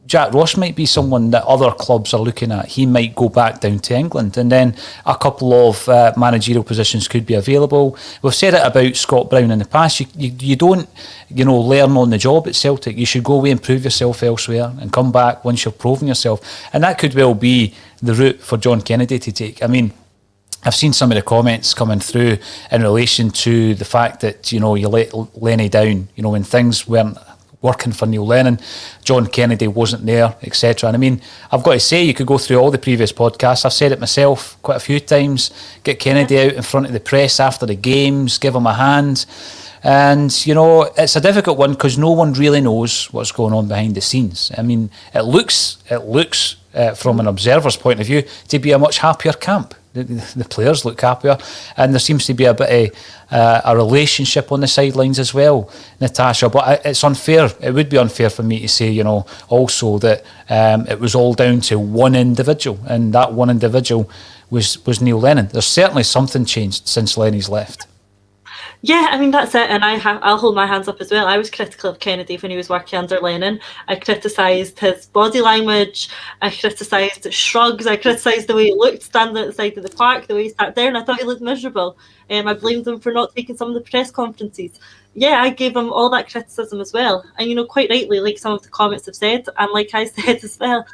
Jack Ross might be someone that other clubs are looking at. He might go back down to England, and then a couple of managerial positions could be available. We've said it about Scott Brown in the past. You don't, learn on the job at Celtic. You should go away and prove yourself elsewhere and come back once you've proven yourself. And that could well be the route for John Kennedy to take. I mean, I've seen some of the comments coming through in relation to the fact that, you let Lenny down, when things weren't working for Neil Lennon, John Kennedy wasn't there, etc. And I mean, I've got to say, you could go through all the previous podcasts. I've said it myself quite a few times. Get Kennedy out in front of the press after the games, give him a hand. And, it's a difficult one because no one really knows what's going on behind the scenes. I mean, it looks from an observer's point of view to be a much happier camp. The players look happier, and there seems to be a bit of a relationship on the sidelines as well, Natasha. But it's unfair. It would be unfair for me to say, also that it was all down to one individual, and that one individual was Neil Lennon. There's certainly something changed since Lenny's left. Yeah, I mean, that's it. And I'll hold my hands up as well. I was critical of Kennedy when he was working under Lennon. I criticised his body language. I criticised his shrugs. I criticised the way he looked standing at the side of the park, the way he sat down. I thought he looked miserable. I blamed him for not taking some of the press conferences. Yeah, I gave him all that criticism as well. And, quite rightly, like some of the comments have said, and like I said as well,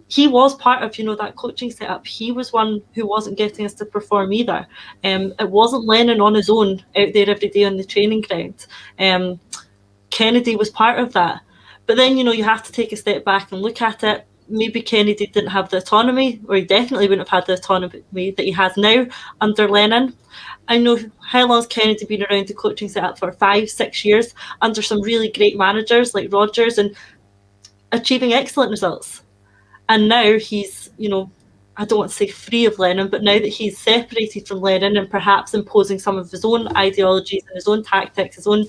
he was part of, that coaching setup. He was one who wasn't getting us to perform either. It wasn't Lennon on his own out there every day on the training ground. Kennedy was part of that. But then, you have to take a step back and look at it. Maybe Kennedy didn't have the autonomy, or he definitely wouldn't have had the autonomy that he has now under Lennon. I know, how long has Kennedy been around the coaching setup for? 5-6 years under some really great managers like Rodgers and achieving excellent results. And now he's, I don't want to say free of Lennon, but now that he's separated from Lennon and perhaps imposing some of his own ideologies and his own tactics, his own,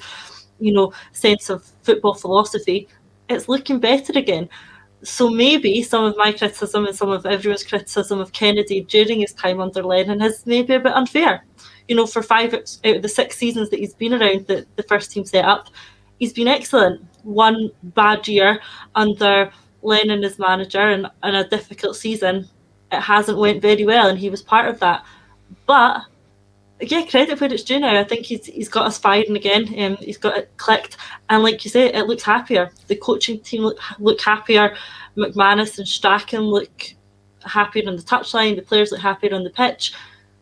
sense of football philosophy, it's looking better again. So maybe some of my criticism and some of everyone's criticism of Kennedy during his time under Lennon is maybe a bit unfair. For 5 out of the 6 seasons that he's been around the first team setup, he's been excellent. One bad year under Lennon as manager and a difficult season, it hasn't went very well, and he was part of that. But yeah, credit where it's due now. I think he's got us firing again. He's got it clicked, and like you say, it looks happier. The coaching team look happier. McManus and Strachan look happier on the touchline. The players look happier on the pitch,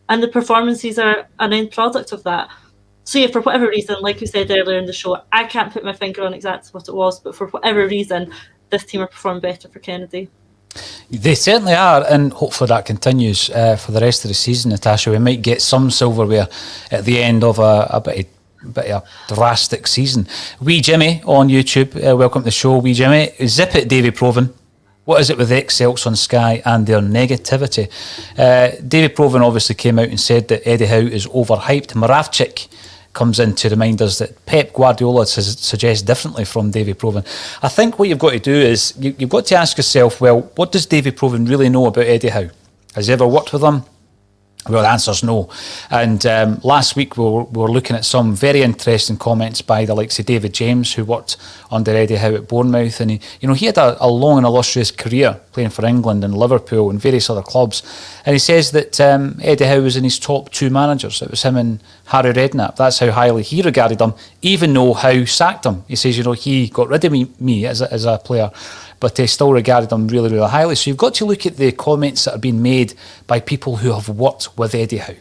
and the performances are an end product of that. So yeah, for whatever reason, like we said earlier in the show, I can't put my finger on exactly what it was, but for whatever reason, this team are performing better for Kennedy. They certainly are, and hopefully that continues for the rest of the season, Natasha. We might get some silverware at the end of a bit of a drastic season. Wee Jimmy on YouTube, welcome to the show, Wee Jimmy. Zip it, Davy Provan. What is it with ex-Celts on Sky and their negativity? Davy Provan obviously came out and said that Eddie Howe is overhyped. Moravchik comes in to remind us that Pep Guardiola suggests differently from Davy Provan. I think what you've got to do is you've got to ask yourself, well, what does Davy Provan really know about Eddie Howe? Has he ever worked with him? Well, the answer's no. And last week we were looking at some very interesting comments by the likes of David James, who worked under Eddie Howe at Bournemouth, and he had a long and illustrious career playing for England and Liverpool and various other clubs. And he says that Eddie Howe was in his top 2 managers. It was him and Harry Redknapp. That's how highly he regarded him, even though Howe sacked him. He says, he got rid of me as a player, but he still regarded him really, really highly. So you've got to look at the comments that are being made by people who have worked with Eddie Howe.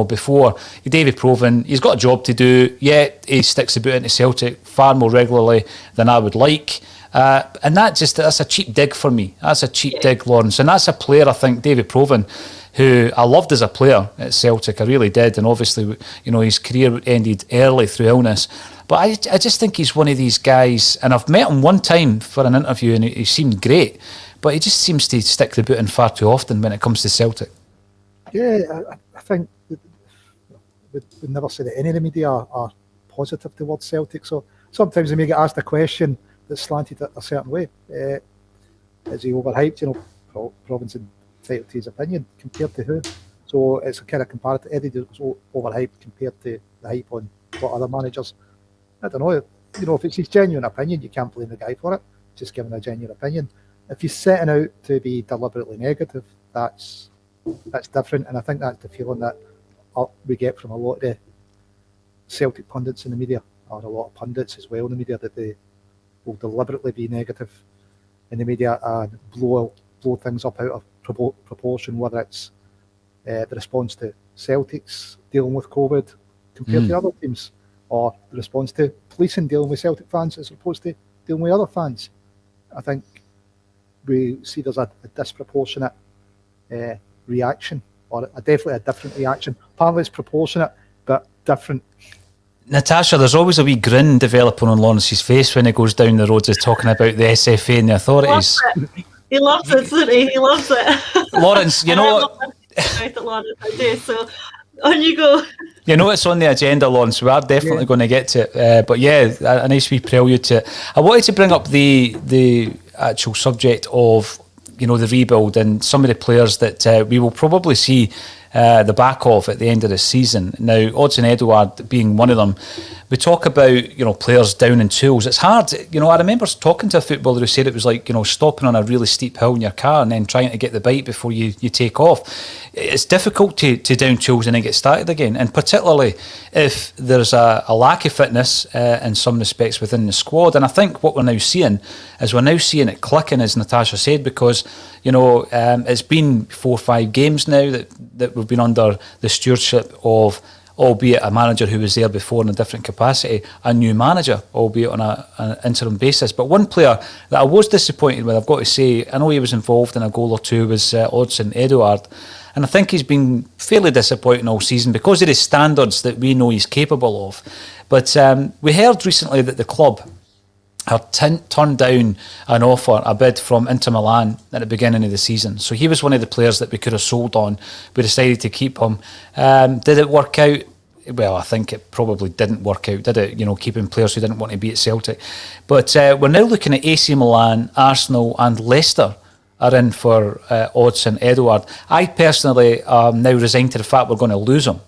Before. David Provan, he's got a job to do, yet he sticks the boot into Celtic far more regularly than I would like. And that's a cheap dig for me. That's a cheap dig, Lawrence. And that's a player, I think, David Provan, who I loved as a player at Celtic. I really did. And obviously, his career ended early through illness. But I just think he's one of these guys, and I've met him one time for an interview and he seemed great, but he just seems to stick the boot in far too often when it comes to Celtic. Yeah, I think we never say that any of the media are positive towards Celtic, so sometimes they may get asked a question that's slanted a certain way. Is he overhyped? Province entitled to his opinion compared to who? So it's a kind of comparative. Eddie was overhyped compared to the hype on what other managers. I don't know. If it's his genuine opinion, you can't blame the guy for it. Just giving a genuine opinion. If he's setting out to be deliberately negative, that's different. And I think that's the feeling that we get from a lot of the Celtic pundits in the media, or a lot of pundits as well in the media, that they will deliberately be negative in the media and blow things up out of proportion, whether it's the response to Celtic's dealing with COVID compared to other teams, or the response to policing dealing with Celtic fans as opposed to dealing with other fans. I think we see there's a disproportionate reaction, or definitely a different reaction. Partly it's proportionate, but different. Natasha, there's always a wee grin developing on Lawrence's face when he goes down the roads talking about the SFA and the authorities. He loves it, doesn't he? He loves it. Lawrence, Lawrence, I do, so on you go. It's on the agenda, Lawrence. We are definitely going to get to it. But yeah, a nice wee prelude to it. I wanted to bring up the actual subject of, the rebuild and some of the players that we will probably see the back of at the end of the season. Now, Odsonne Edouard being one of them, we talk about, players down in tools. It's hard. I remember talking to a footballer who said it was like, stopping on a really steep hill in your car and then trying to get the bite before you take off. It's difficult to down tools and then get started again. And particularly if there's a lack of fitness in some respects within the squad. And I think what we're now seeing is it clicking, as Natasha said, because, it's been 4 or 5 games now that we've been under the stewardship of, albeit a manager who was there before in a different capacity, a new manager, albeit on an interim basis. But one player that I was disappointed with, I've got to say, I know he was involved in a goal or two, was Odsonne Edouard. And I think he's been fairly disappointing all season because of the standards that we know he's capable of. But we heard recently that the club had turned down an offer, a bid from Inter Milan at the beginning of the season. So he was one of the players that we could have sold on. We decided to keep him. Did it work out? Well, I think it probably didn't work out, did it? Keeping players who didn't want to be at Celtic. But we're now looking at AC Milan, Arsenal and Leicester are in for Odsonne Edouard. I personally am now resigned to the fact we're going to lose him.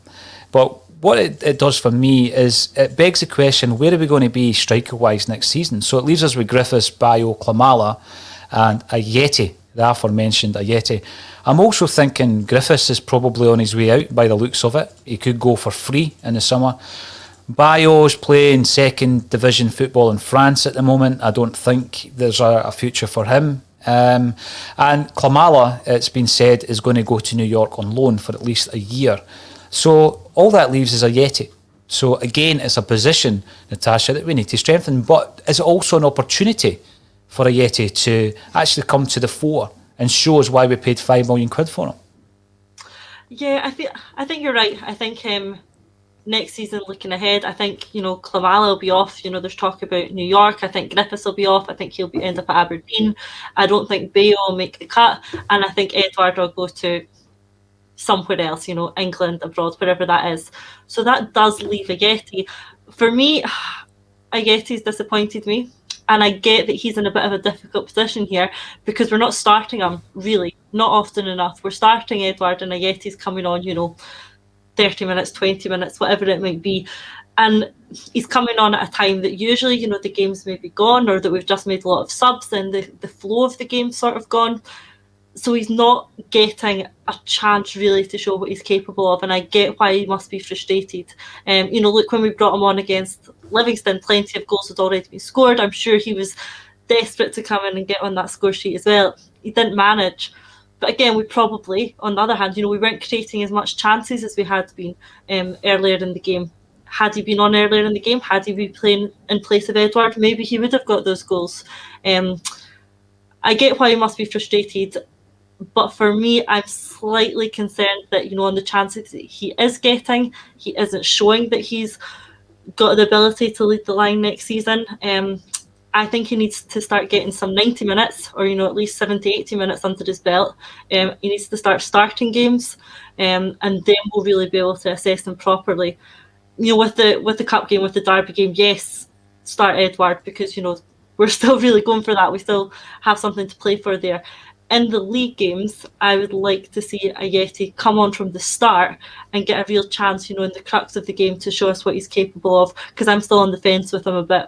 But what it does for me is it begs the question, where are we going to be striker-wise next season? So it leaves us with Griffiths, Bayo, Klimala and Ajeti, the aforementioned Ajeti. I'm also thinking Griffiths is probably on his way out by the looks of it. He could go for free in the summer. Bayo's playing second division football in France at the moment. I don't think there's a future for him. And Klimala, it's been said, is going to go to New York on loan for at least a year. So all that leaves is Ajeti. So again, it's a position, Natasha, that we need to strengthen. But is it also an opportunity for Ajeti to actually come to the fore and show us why we paid £5 million for him? Yeah, I think you're right. I think next season, looking ahead, I think, Klimala will be off. There's talk about New York. I think Griffiths will be off. I think he'll end up at Aberdeen. I don't think Bayo will make the cut. And I think Edouard will go to somewhere else, England, abroad, wherever that is. So that does leave Ajeti. For me, Ajeti's disappointed me. And I get that he's in a bit of a difficult position here because we're not starting him, really, not often enough. We're starting Edouard and Ajeti's coming on, 30 minutes, 20 minutes, whatever it might be. And he's coming on at a time that usually, the game's maybe gone or that we've just made a lot of subs and the flow of the game's sort of gone. So he's not getting a chance really to show what he's capable of, and I get why he must be frustrated. Look, when we brought him on against Livingston, plenty of goals had already been scored. I'm sure he was desperate to come in and get on that score sheet as well. He didn't manage. But again, we probably, on the other hand, we weren't creating as much chances as we had been earlier in the game. Had he been on earlier in the game, had he been playing in place of Edouard, maybe he would have got those goals. I get why he must be frustrated. But for me, I'm slightly concerned that, on the chances that he is getting, he isn't showing that he's got the ability to lead the line next season. I think he needs to start getting some 90 minutes or, at least 70, 80 minutes under his belt. He needs to start starting games and then we'll really be able to assess him properly. With the cup game, with the derby game, yes, start Edouard because, we're still really going for that. We still have something to play for there. In the league games, I would like to see Ajeti come on from the start and get a real chance, in the crux of the game to show us what he's capable of, because I'm still on the fence with him a bit.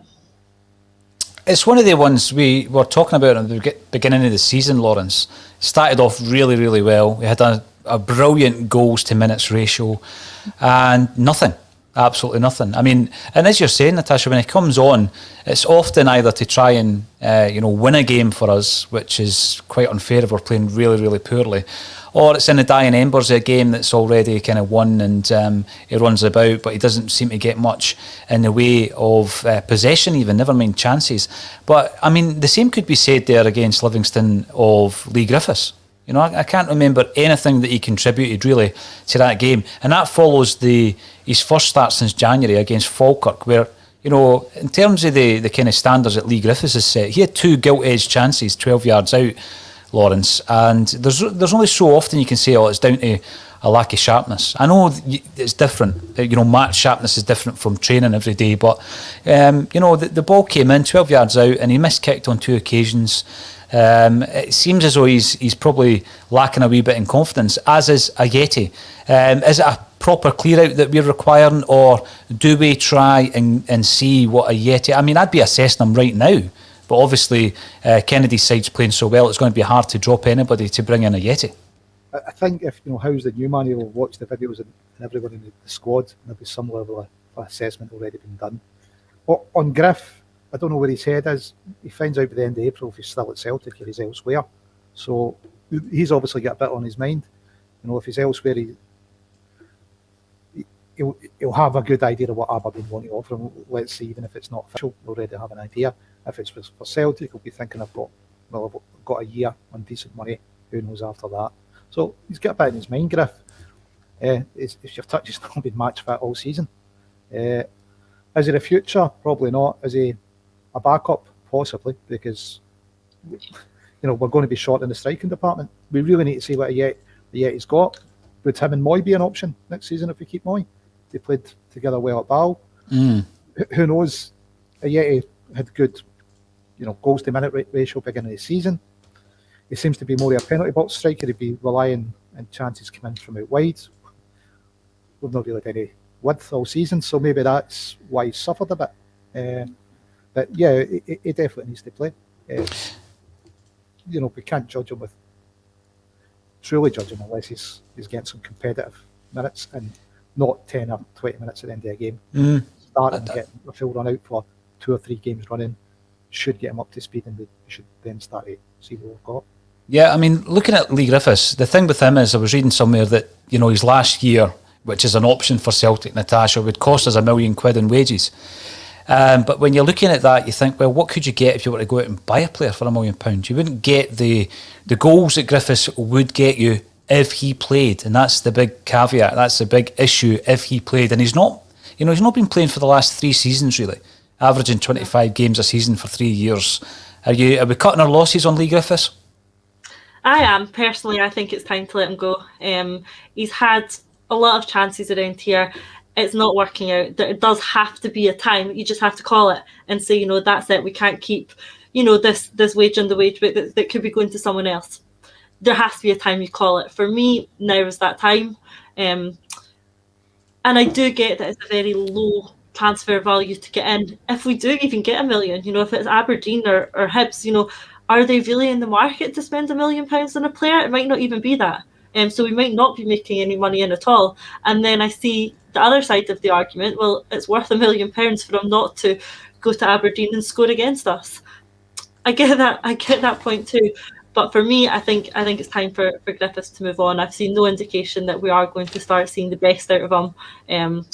It's one of the ones we were talking about at the beginning of the season, Lawrence. Started off really, really well. We had a brilliant goals to minutes ratio and nothing. Absolutely nothing. I mean, and as you're saying, Natasha, when he comes on, it's often either to try and win a game for us, which is quite unfair if we're playing really, really poorly, or it's in the dying embers of a game that's already kind of won and he runs about, but he doesn't seem to get much in the way of possession even, never mind chances. But, I mean, the same could be said there against Livingston of Lee Griffiths. I can't remember anything that he contributed really to that game. And that follows his first start since January against Falkirk, where, in terms of the kind of standards that Lee Griffiths has set, he had 2 gilt-edged chances 12 yards out, Lawrence. And there's only so often you can say, it's down to a lack of sharpness. I know it's different. Match sharpness is different from training every day. But, the ball came in 12 yards out and he missed kicked on 2 occasions. It seems as though he's probably lacking a wee bit in confidence, as is Ayeti. Is it a proper clear out that we're requiring, or do we try and see what Ayeti... I mean, I'd be assessing him right now, but obviously Kennedy's side's playing so well, it's going to be hard to drop anybody to bring in Ayeti. I think if Howe's the new man, he'll watch the videos and everyone in the squad, and there'll be some level of assessment already been done. On Griff, I don't know where his head is. He finds out by the end of April if he's still at Celtic or he's elsewhere. So he's obviously got a bit on his mind. If he's elsewhere, he'll have a good idea of what Aberdeen want to offer him. Let's see, even if it's not official, we'll already have an idea. If it's for Celtic, he'll be thinking, I've got a year on decent money. Who knows after that? So he's got a bit in his mind, Griff. If you've touched, he's not been match fit all season. Is he the future? Probably not. Is he a backup? Possibly, because we're going to be short in the striking department. We really need to see what Ayeti's got. Would him and Moy be an option next season if we keep Moy? They played together well at Ball. Who knows? Ayeti had good, goals to minute ratio beginning of the season. He seems to be more of a penalty box striker. He'd be relying on chances coming from out wide. We've not really had any width all season, so maybe that's why he's suffered a bit. But yeah, he definitely needs to play. We can't truly judge him unless he's getting some competitive minutes and not 10 or 20 minutes at the end of a game. Starting and getting a full run out for 2 or 3 games running should get him up to speed, and we should then start to see what we've got. Yeah, I mean, looking at Lee Griffiths, the thing with him is I was reading somewhere that, his last year, which is an option for Celtic, Natasha, would cost us £1 million in wages. But when you're looking at that, you think, well, what could you get if you were to go out and buy a player for £1 million? You wouldn't get the goals that Griffiths would get you if he played, and that's the big caveat. That's the big issue. If he played, and he's not been playing for the last 3 seasons really, averaging 25 games a season for 3 years. Are we cutting our losses on Lee Griffiths? I am personally. I think it's time to let him go. He's had a lot of chances around here. It's not working out. There does have to be a time. You just have to call it and say, that's it. We can't keep, this wage on the wage book that could be going to someone else. There has to be a time you call it. For me, now is that time. And I do get that it's a very low transfer value to get in. If we do even get £1 million, if it's Aberdeen or Hibs, are they really in the market to spend £1 million on a player? It might not even be that. So we might not be making any money in at all. And then I see the other side of the argument. Well, it's worth £1 million for him not to go to Aberdeen and score against us. I get that point too. But for me, I think it's time for Griffiths to move on. I've seen no indication that we are going to start seeing the best out of him.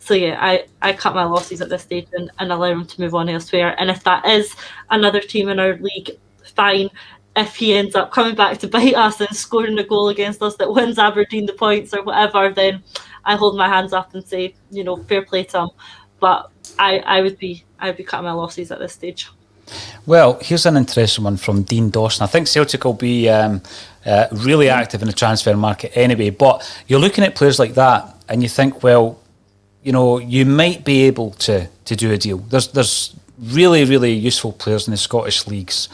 So yeah, I cut my losses at this stage and allow him to move on elsewhere. And if that is another team in our league, fine. If he ends up coming back to bite us and scoring a goal against us that wins Aberdeen the points or whatever, then I hold my hands up and say, fair play to him. But I would be cutting my losses at this stage. Well, here's an interesting one from Dean Dawson. I think Celtic will be really active in the transfer market anyway, but you're looking at players like that and you think, well, you might be able to do a deal. There's really, really useful players in the Scottish leagues,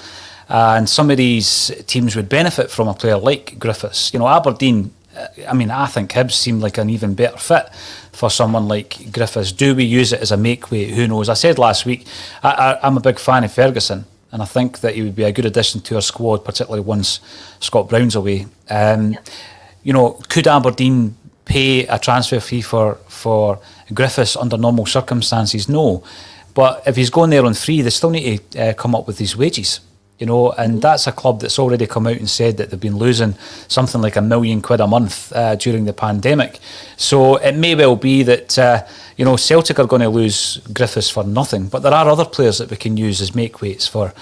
and some of these teams would benefit from a player like Griffiths. Aberdeen, I think Hibs seemed like an even better fit for someone like Griffiths. Do we use it as a make-weight? Who knows? I said last week, I'm a big fan of Ferguson, and I think that he would be a good addition to our squad, particularly once Scott Brown's away. Could Aberdeen pay a transfer fee for Griffiths under normal circumstances? No. But if he's going there on free, they still need to come up with his wages. And that's a club that's already come out and said that they've been losing something like £1 million a month during the pandemic. So it may well be that, Celtic are going to lose Griffiths for nothing, but there are other players that we can use as make-weights for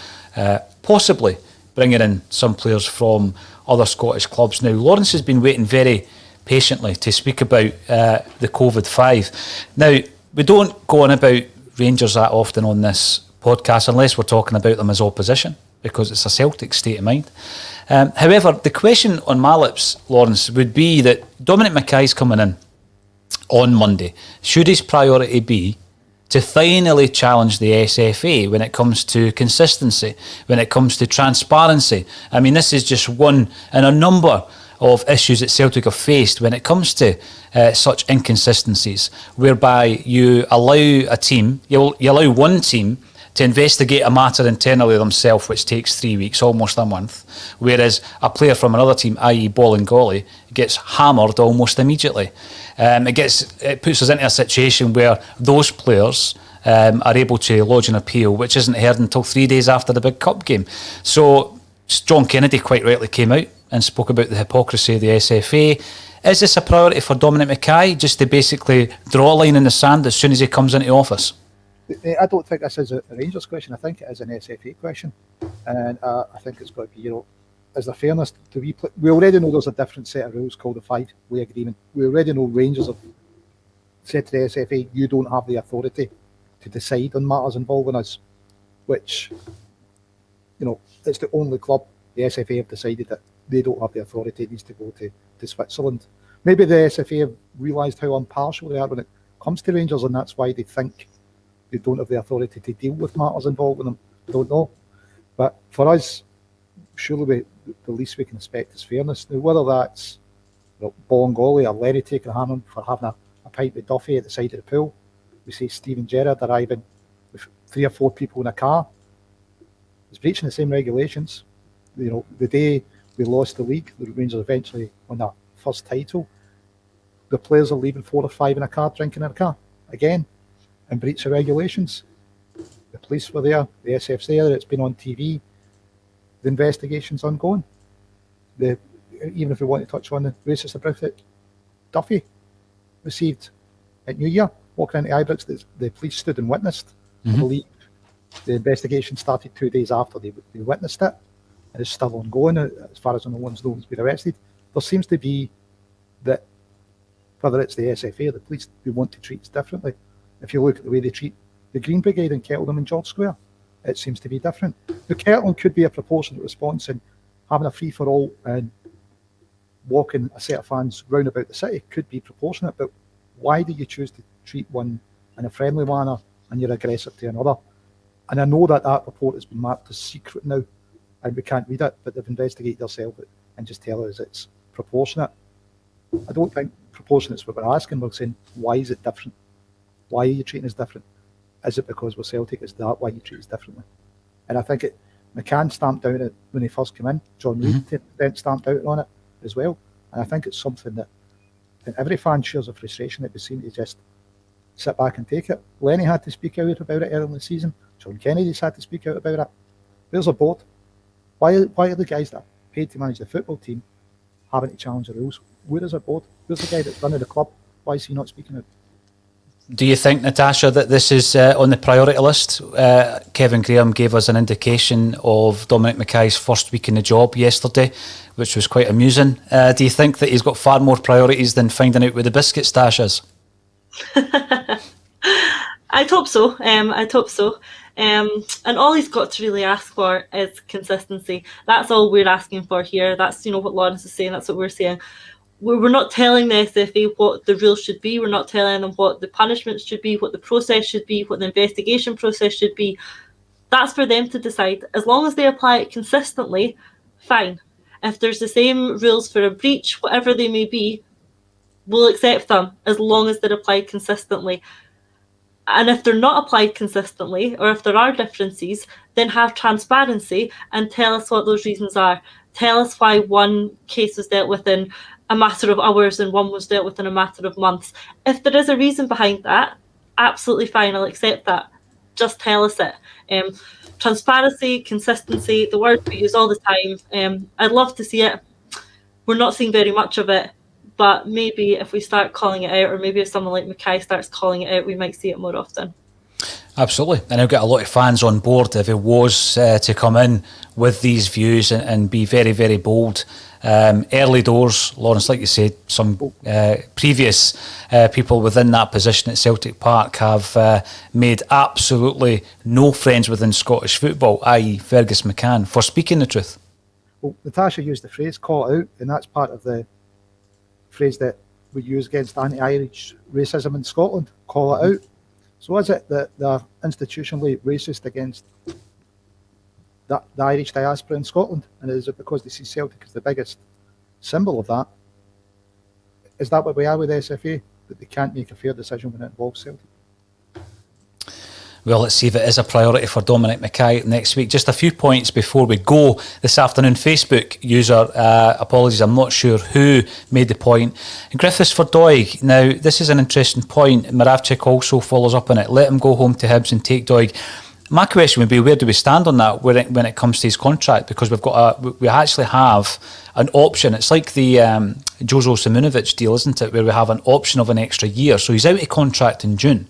possibly bringing in some players from other Scottish clubs. Now, Lawrence has been waiting very patiently to speak about the COVID-5. Now, we don't go on about Rangers that often on this podcast unless we're talking about them as opposition, because it's a Celtic state of mind. However, the question on my lips, Lawrence, would be that Dominic Mackay's coming in on Monday. Should his priority be to finally challenge the SFA when it comes to consistency, when it comes to transparency. I mean, this is just one in a number of issues that Celtic have faced when it comes to such inconsistencies, whereby you allow a team, you allow one team to investigate a matter internally themselves, which takes 3 weeks, almost a month, whereas a player from another team, i.e. Bolingoli, gets hammered almost immediately. It puts us into a situation where those players are able to lodge an appeal, which isn't heard until 3 days after the big cup game. So John Kennedy quite rightly came out and spoke about the hypocrisy of the SFA. Is this a priority for Dominic Mackay, just to basically draw a line in the sand as soon as he comes into office? I don't think this is a Rangers question. I think it is an SFA question, and I think it's got to be, is there fairness? We already know there's a different set of rules codified with agreement. We already know Rangers have said to the SFA, you don't have the authority to decide on matters involving us, which, it's the only club. The SFA have decided that they don't have the authority. It needs to go to Switzerland. Maybe the SFA have realised how impartial they are when it comes to Rangers, and that's why they think they don't have the authority to deal with matters involving them. I don't know. But for us, surely the least we can expect is fairness. Now, whether that's Bolingoli or Larry taking a hand for having a pint with Duffy at the side of the pool, we see Steven Gerrard arriving with 3 or 4 people in a car, is breaching the same regulations. The day we lost the league, the Rangers eventually won that first title, the players are leaving 4 or 5 in a car, drinking in a car, again, and breach the regulations. The police were there, the SF's there, it's been on TV, the investigation's ongoing. Even if we want to touch on the racist abuse that Duffy received at New Year, walking into Ibrox, the police stood and witnessed. I believe the investigation started 2 days after they witnessed it, and it's still ongoing. As far as no one's been arrested. There seems to be that, whether it's the SFA or the police, they want to treat us differently. If you look at the way they treat the Green Brigade in Kettledham and George Square, it seems to be different. The Kettledham could be a proportionate response in having a free-for-all and walking a set of fans round about the city could be proportionate, but why do you choose to treat one in a friendly manner and you're aggressive to another? And I know that report has been marked as secret now, and we can't read it, but they've investigated themselves and just tell us it's proportionate. I don't think proportionate is what we're asking. We're saying, why is it different? Why are you treating us different? Is it because we're Celtic? Is that why you treat us differently? And I think McCann stamped down it when he first came in. John Reid then stamped out on it as well. And I think it's something that every fan shares a frustration that we seem to just sit back and take it. Lenny had to speak out about it early in the season. John Kennedy's had to speak out about it. There's a board. Why are the guys that are paid to manage the football team having to challenge the rules? Where is our board? Where's the guy that's running the club? Why is he not speaking out? Do you think, Natasha, that this is on the priority list? Kevin Graham gave us an indication of Dominic Mackay's first week in the job yesterday, which was quite amusing. Do you think that he's got far more priorities than finding out where the biscuit stash is? I'd hope so. And all he's got to really ask for is consistency. That's all we're asking for here. That's what Lawrence is saying. That's what we're saying. We're not telling the SFA what the rules should be. We're not telling them what the punishments should be, what the process should be, what the investigation process should be. That's for them to decide. As long as they apply it consistently, fine. If there's the same rules for a breach, whatever they may be, we'll accept them as long as they're applied consistently. And if they're not applied consistently, or if there are differences, then have transparency and tell us what those reasons are. Tell us why one case was dealt with in a matter of hours and one was dealt with in a matter of months. If there is a reason behind that, absolutely fine, I'll accept that. Just tell us it. Transparency, consistency, the word we use all the time. I'd love to see it. We're not seeing very much of it, but maybe if we start calling it out, or maybe if someone like Mackay starts calling it out, we might see it more often. Absolutely, and I'll get a lot of fans on board if it was to come in with these views and be very, very bold. Early doors, Lawrence, like you said, some previous people within that position at Celtic Park have made absolutely no friends within Scottish football, i.e. Fergus McCann, for speaking the truth. Well, Natasha used the phrase "call it out," and that's part of the phrase that we use against anti-Irish racism in Scotland. Call it out. So is it that they're institutionally racist against the Irish diaspora in Scotland? And is it because they see Celtic as the biggest symbol of that? Is that what we are with SFA? That they can't make a fair decision when it involves Celtic? Well, let's see if it is a priority for Dominic Mackay next week. Just a few points before we go this afternoon. Facebook user, apologies, I'm not sure who made the point. Griffiths for Doig. Now, this is an interesting point. Moravchik also follows up on it. Let him go home to Hibs and take Doig. My question would be, where do we stand on that when it comes to his contract? Because we actually have an option. It's like the Jozo Simunovic deal, isn't it? Where we have an option of an extra year. So he's out of contract in June.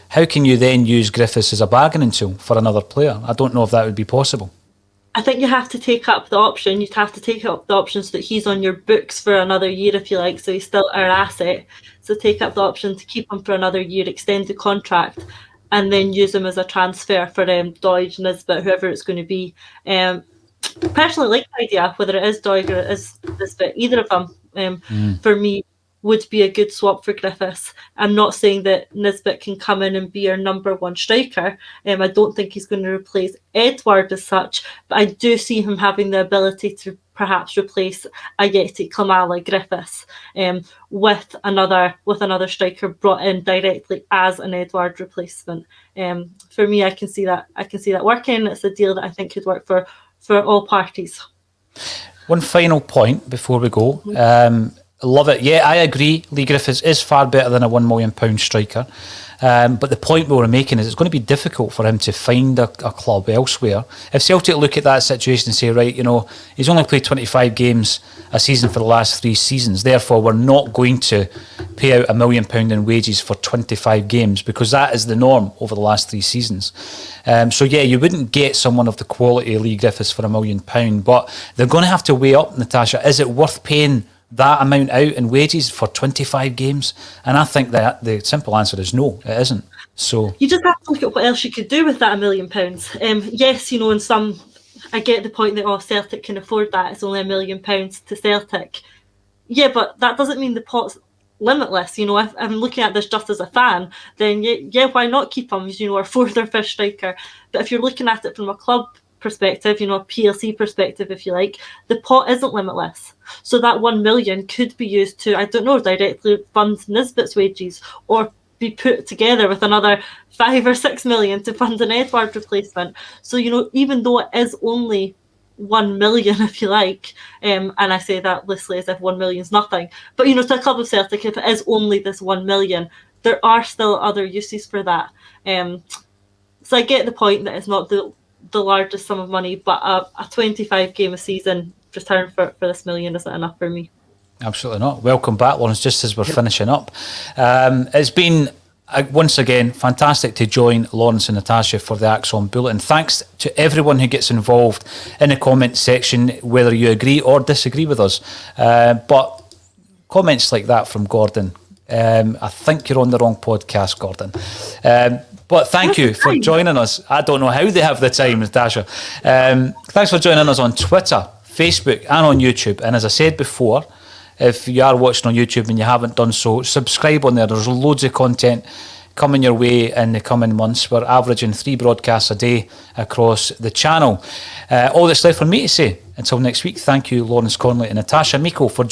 How can you then use Griffiths as a bargaining tool for another player? I don't know if that would be possible. I think you have to take up the option. You'd have to take up the option so that he's on your books for another year, if you like, so he's still our asset. So take up the option to keep him for another year, extend the contract, and then use him as a transfer for Doig, Nisbet, whoever it's going to be. Personally, like the idea, whether it is Doig or it is Nisbet, either of them, for me, would be a good swap for Griffiths. I'm not saying that Nisbet can come in and be our number one striker. I don't think he's going to replace Edward as such, but I do see him having the ability to perhaps replace Ayeti, Klamala, Griffiths with another striker brought in directly as an Edward replacement. For me, I can see that working. It's a deal that I think could work for all parties. One final point before we go. Love it. Yeah, I agree. Lee Griffiths is far better than a £1 million striker. But the point we were making is it's going to be difficult for him to find a club elsewhere. If Celtic look at that situation and say, right, he's only played 25 games a season for the last 3 seasons, therefore we're not going to pay out £1 million in wages for 25 games because that is the norm over the last 3 seasons. So yeah, you wouldn't get someone of the quality of Lee Griffiths for £1 million, but they're going to have to weigh up, Natasha, is it worth paying that amount out in wages for 25 games? And I think that the simple answer is no, it isn't. So you just have to look at what else you could do with that £1 million. Yes, in some, I get the point that Celtic can afford that. It's only £1 million to Celtic. Yeah, but that doesn't mean the pot's limitless. If I'm looking at this just as a fan, then yeah, why not keep him as our fourth or fifth striker? But if you're looking at it from a club perspective, a PLC perspective, if you like, the pot isn't limitless. So that 1 million could be used to, I don't know, directly fund Nisbet's wages or be put together with another 5 or 6 million to fund an Edward replacement. So, even though it is only 1 million, if you like, and I say that loosely as if 1 million is nothing, but, to a club of Celtic, if it is only this 1 million, there are still other uses for that. So I get the point that it's not the largest sum of money, but a 25 game a season return for this million isn't enough for me. Absolutely not. Welcome back, Lawrence, just as we're finishing up. It's been once again fantastic to join Lawrence and Natasha for the ACSOM Bulletin. Thanks to everyone who gets involved in the comment section, whether you agree or disagree with us, but comments like that from Gordon, I think you're on the wrong podcast, Gordon. But thank you for joining us. I don't know how they have the time, Natasha. Thanks for joining us on Twitter, Facebook and on YouTube. And as I said before, if you are watching on YouTube and you haven't done so, subscribe on there. There's loads of content coming your way in the coming months. We're averaging 3 broadcasts a day across the channel. All that's left for me to say until next week, thank you, Lawrence Conley and Natasha Meikle, for joining